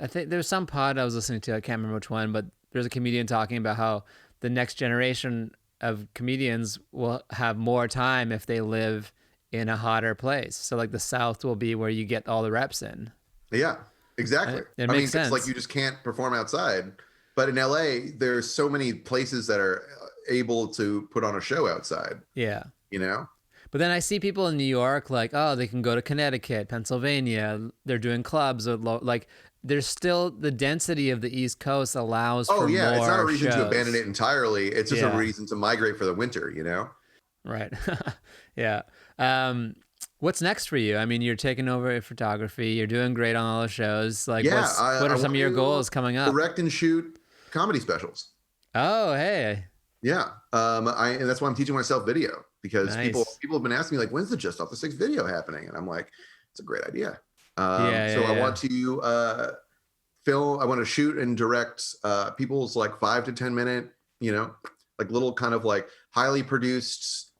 I think there's some pod I was listening to, I can't remember which one, but there's a comedian talking about how the next generation of comedians will have more time if they live in a hotter place. So like the South will be where you get all the reps in. Yeah, exactly. It makes sense. It's like you just can't perform outside. But in LA, there's so many places that are able to put on a show outside. Yeah. But then I see people in New York like, oh, they can go to Connecticut, Pennsylvania. They're doing clubs. Like there's still the density of the East Coast allows for more it's not a reason shows. to abandon it entirely. It's just a reason to migrate for the winter, Right. Yeah. What's next for you? I mean, you're taking over photography. You're doing great on all the shows. Like, what are some of your goals coming up? Direct and shoot comedy specials. Oh, hey. Yeah. And that's why I'm teaching myself video because people have been asking me like, when's the Just Off the Six video happening? And I'm like, it's a great idea. I want to film. I want to shoot and direct people's like 5 to 10 minute, like little kind of like highly produced,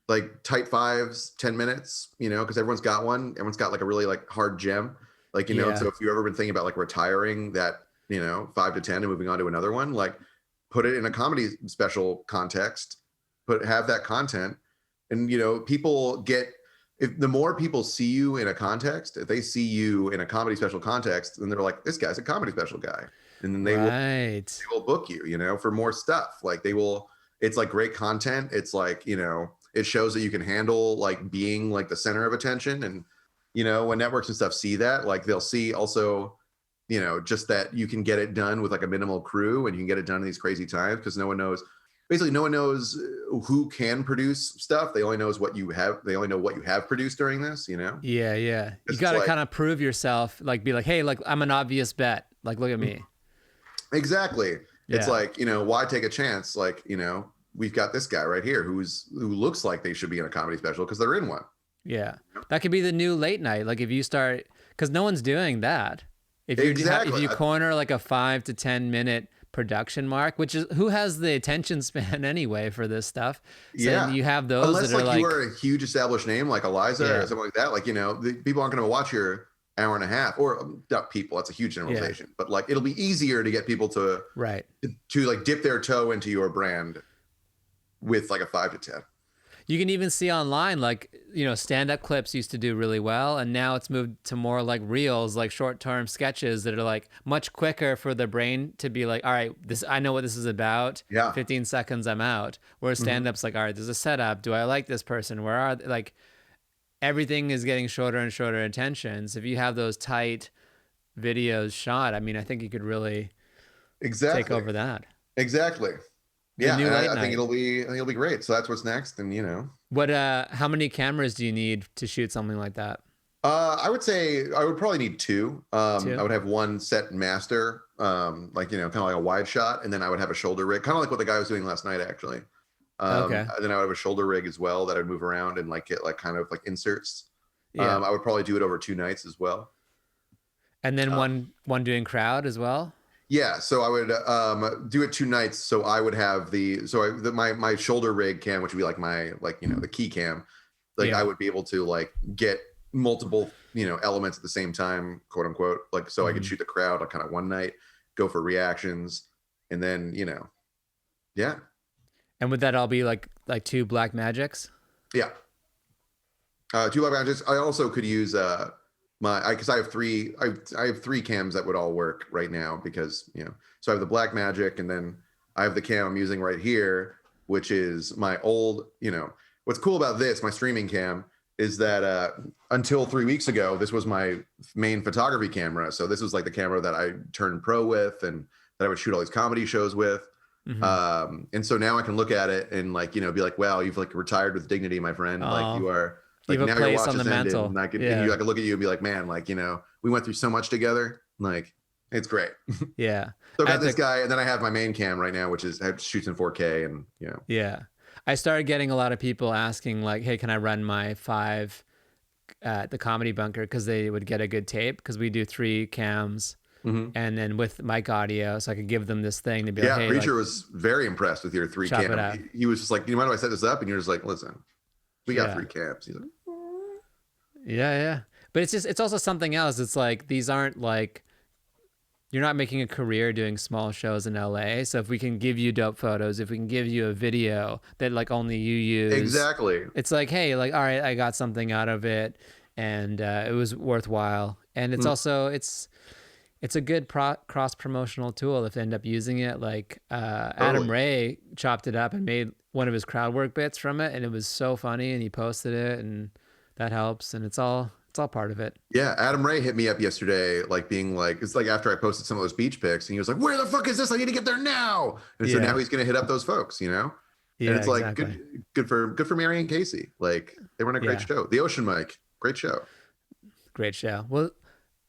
like tight 5s, 10 minutes, because everyone's got one. Everyone's got like a really like hard gem, like so if you've ever been thinking about like retiring that 5 to 10 and moving on to another one, like put it in a comedy special context, have that content, and people get. If the more people see you in a context, if they see you in a comedy special context, then they're like, this guy's a comedy special guy. And then they will book you, for more stuff. Like they will, it's like great content. It's like, it shows that you can handle like being like the center of attention. And, when networks and stuff see that, like they'll see also, just that you can get it done with like a minimal crew and you can get it done in these crazy times because no one knows who can produce stuff. They only knows what you have. They only know what you have produced during this, Yeah. You got to kind of prove yourself, like be like, hey, like I'm an obvious bet. Like, look at me. Exactly. Yeah. It's like, why take a chance? Like, we've got this guy right here who looks like they should be in a comedy special because they're in one. Yeah. That could be the new late night. Like if you start, because no one's doing that. If you corner like a 5 to 10 minute production mark, which is who has the attention span anyway for this stuff. So you have those unless that are like you are a huge established name like Eliza or something like that. Like the people aren't going to watch your hour and a half or not people. That's a huge generalization, but like it'll be easier to get people to like dip their toe into your brand with like a 5 to 10. You can even see online, like, stand-up clips used to do really well, and now it's moved to more like reels, like short-term sketches that are like much quicker for the brain to be like, all right, I know what this is about. 15 seconds, I'm out. Whereas stand-up's like, all right, there's a setup. Do I like this person? Where are they? Like, everything is getting shorter and shorter attention. So if you have those tight videos shot, I mean, I think you could really take over that. Exactly. The Yeah, new late I night. think it'll be great. So that's what's next, and What how many cameras do you need to shoot something like that? I would say I would probably need two. Two? I would have one set master, like kind of like a wide shot, and then I would have a shoulder rig, kind of like what the guy was doing last night, actually. Okay. And then I would have a shoulder rig as well that I'd move around and like get like kind of like inserts. Yeah. I would probably do it over 2 nights as well. And then one doing crowd as well. Yeah, so I would do it 2 nights. So I would have my shoulder rig cam, which would be like my the key cam. Like I would be able to like get multiple elements at the same time, quote unquote. Like so I could shoot the crowd on kind of one night, go for reactions, and then yeah. And would that all be like 2 Black Magics? Yeah. 2 Black Magics. I also could use because I have three cams that would all work right now because so I have the Black Magic, and then I have the cam I'm using right here, which is my old what's cool about this, my streaming cam, is that until 3 weeks ago, this was my main photography camera. So this was like the camera that I turned pro with and that I would shoot all these comedy shows with. And so now I can look at it and be like, wow, you've like retired with dignity, my friend. Like you are like you have a now your place watch on the has ended, mantle. and I could look at you and be like, man, like we went through so much together. Like it's great. Yeah. So I got this guy, and then I have my main cam right now, which shoots in 4K, and Yeah. I started getting a lot of people asking like, hey, can I run my 5 at the Comedy Bunker? Because they would get a good tape, because we do 3 cams and then with mic audio, so I could give them this thing to be like, hey, Preacher was very impressed with your 3 cams. He was just like, you mind if I set this up? And you're just like, listen, we got 3 cams. He's like, yeah. But it's also something else. It's like, these aren't like, you're not making a career doing small shows in LA. So if we can give you dope photos, if we can give you a video that like only you use, exactly, it's like, hey, like, all right, I got something out of it, and it was worthwhile. And it's also it's a good cross promotional tool if they end up using it. Like Adam Ray chopped it up and made one of his crowd work bits from it, and it was so funny, and he posted it, and that helps, and it's all part of it. Yeah, Adam Ray hit me up yesterday, like being like, it's like after I posted some of those beach pics, and he was like, where the fuck is this? I need to get there now. And so now he's gonna hit up those folks, Yeah, and it's like good for Mary and Casey. Like they run a great show. The Ocean Mic, great show. Great show. Well,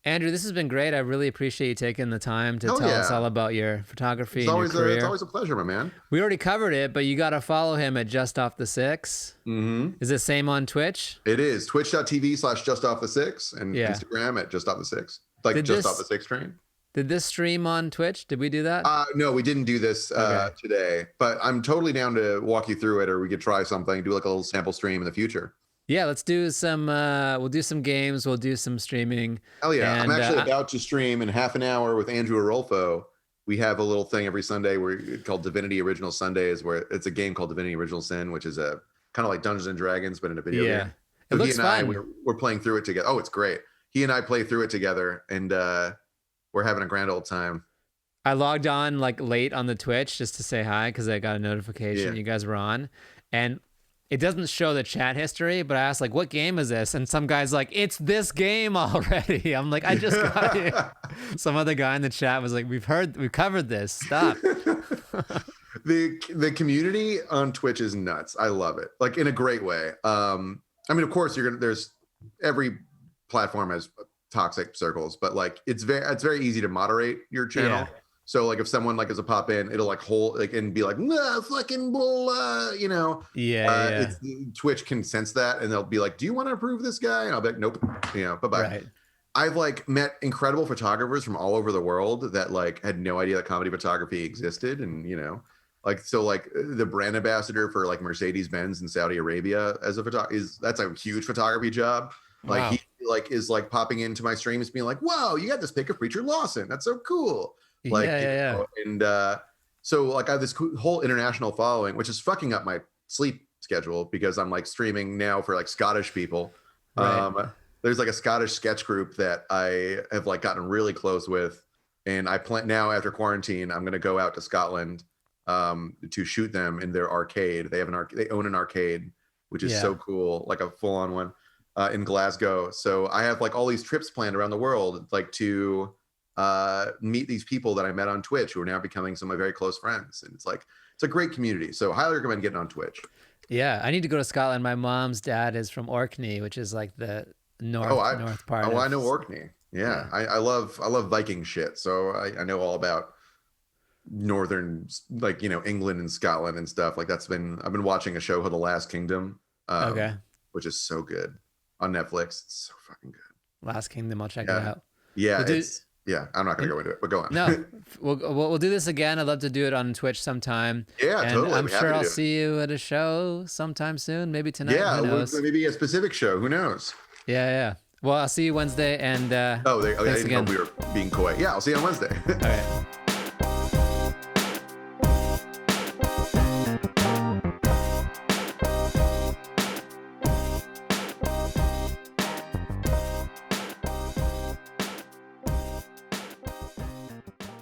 Andrew, this has been great. I really appreciate you taking the time to tell us all about your photography and your career. It's always a pleasure, my man. We already covered it, but you got to follow him at Just Off the Six. Is it same on Twitch? It is. Twitch.tv/JustOffThe6 and Instagram at Just Off the Six. Like Just Off the Six train. Did this stream on Twitch? Did we do that? No, we didn't do this today, but I'm totally down to walk you through it, or we could try something, do like a little sample stream in the future. Yeah, let's do some, we'll do some games, we'll do some streaming. Hell yeah. And, I'm actually about to stream in half an hour with Andrew Arolfo. We have a little thing every Sunday called Divinity Original Sundays, where it's a game called Divinity Original Sin, which is a kind of like Dungeons and Dragons, but in a video game. So it looks fun. We're playing through it together. Oh, it's great. He and I play through it together, and we're having a grand old time. I logged on like late on the Twitch just to say hi, because I got a notification you guys were on, and it doesn't show the chat history, but I asked like, what game is this? And some guy's like, it's this game already. I'm like, I just got it. Some other guy in the chat was like, we've covered this. Stop. The community on Twitch is nuts. I love it. Like in a great way. I mean, of course there's every platform has toxic circles, but like it's very easy to moderate your channel. Yeah. So like if someone like is a pop in, it'll like hold like and be like, nah, fucking bull, Twitch can sense that, and they'll be like, do you want to approve this guy? And I'll be like, nope, bye-bye. Right. I've like met incredible photographers from all over the world that like had no idea that comedy photography existed, and like so like the brand ambassador for like Mercedes-Benz in Saudi Arabia as a that's a huge photography job. Like wow. He like is like popping into my streams being like, whoa, you got this pic of Preacher Lawson, that's so cool. Like, and so like I have this whole international following, which is fucking up my sleep schedule because I'm like streaming now for like Scottish people. Right. There's like a Scottish sketch group that I have like gotten really close with, and I plan now after quarantine, I'm gonna go out to Scotland to shoot them in their arcade. They have they own an arcade, which is so cool, like a full-on one. in Glasgow. So I have like all these trips planned around the world, like to meet these people that I met on Twitch who are now becoming some of my very close friends. And it's like, it's a great community. So highly recommend getting on Twitch. Yeah, I need to go to Scotland. My mom's dad is from Orkney, which is like the north part. I know Orkney. Yeah. I love Viking shit. So I know all about northern, like, you know, England and Scotland and stuff. Like I've been watching a show called The Last Kingdom, which is so good on Netflix. It's so fucking good. Last Kingdom, I'll check it out. Yeah, I'm not gonna go into it, but go on. No, we'll do this again. I'd love to do it on Twitch sometime. Yeah, and totally. I'm sure I'll see you at a show sometime soon, maybe tonight. Yeah, maybe a specific show. Who knows? Yeah. Well, I'll see you Wednesday. And I didn't know we were being coy. Yeah, I'll see you on Wednesday. All right.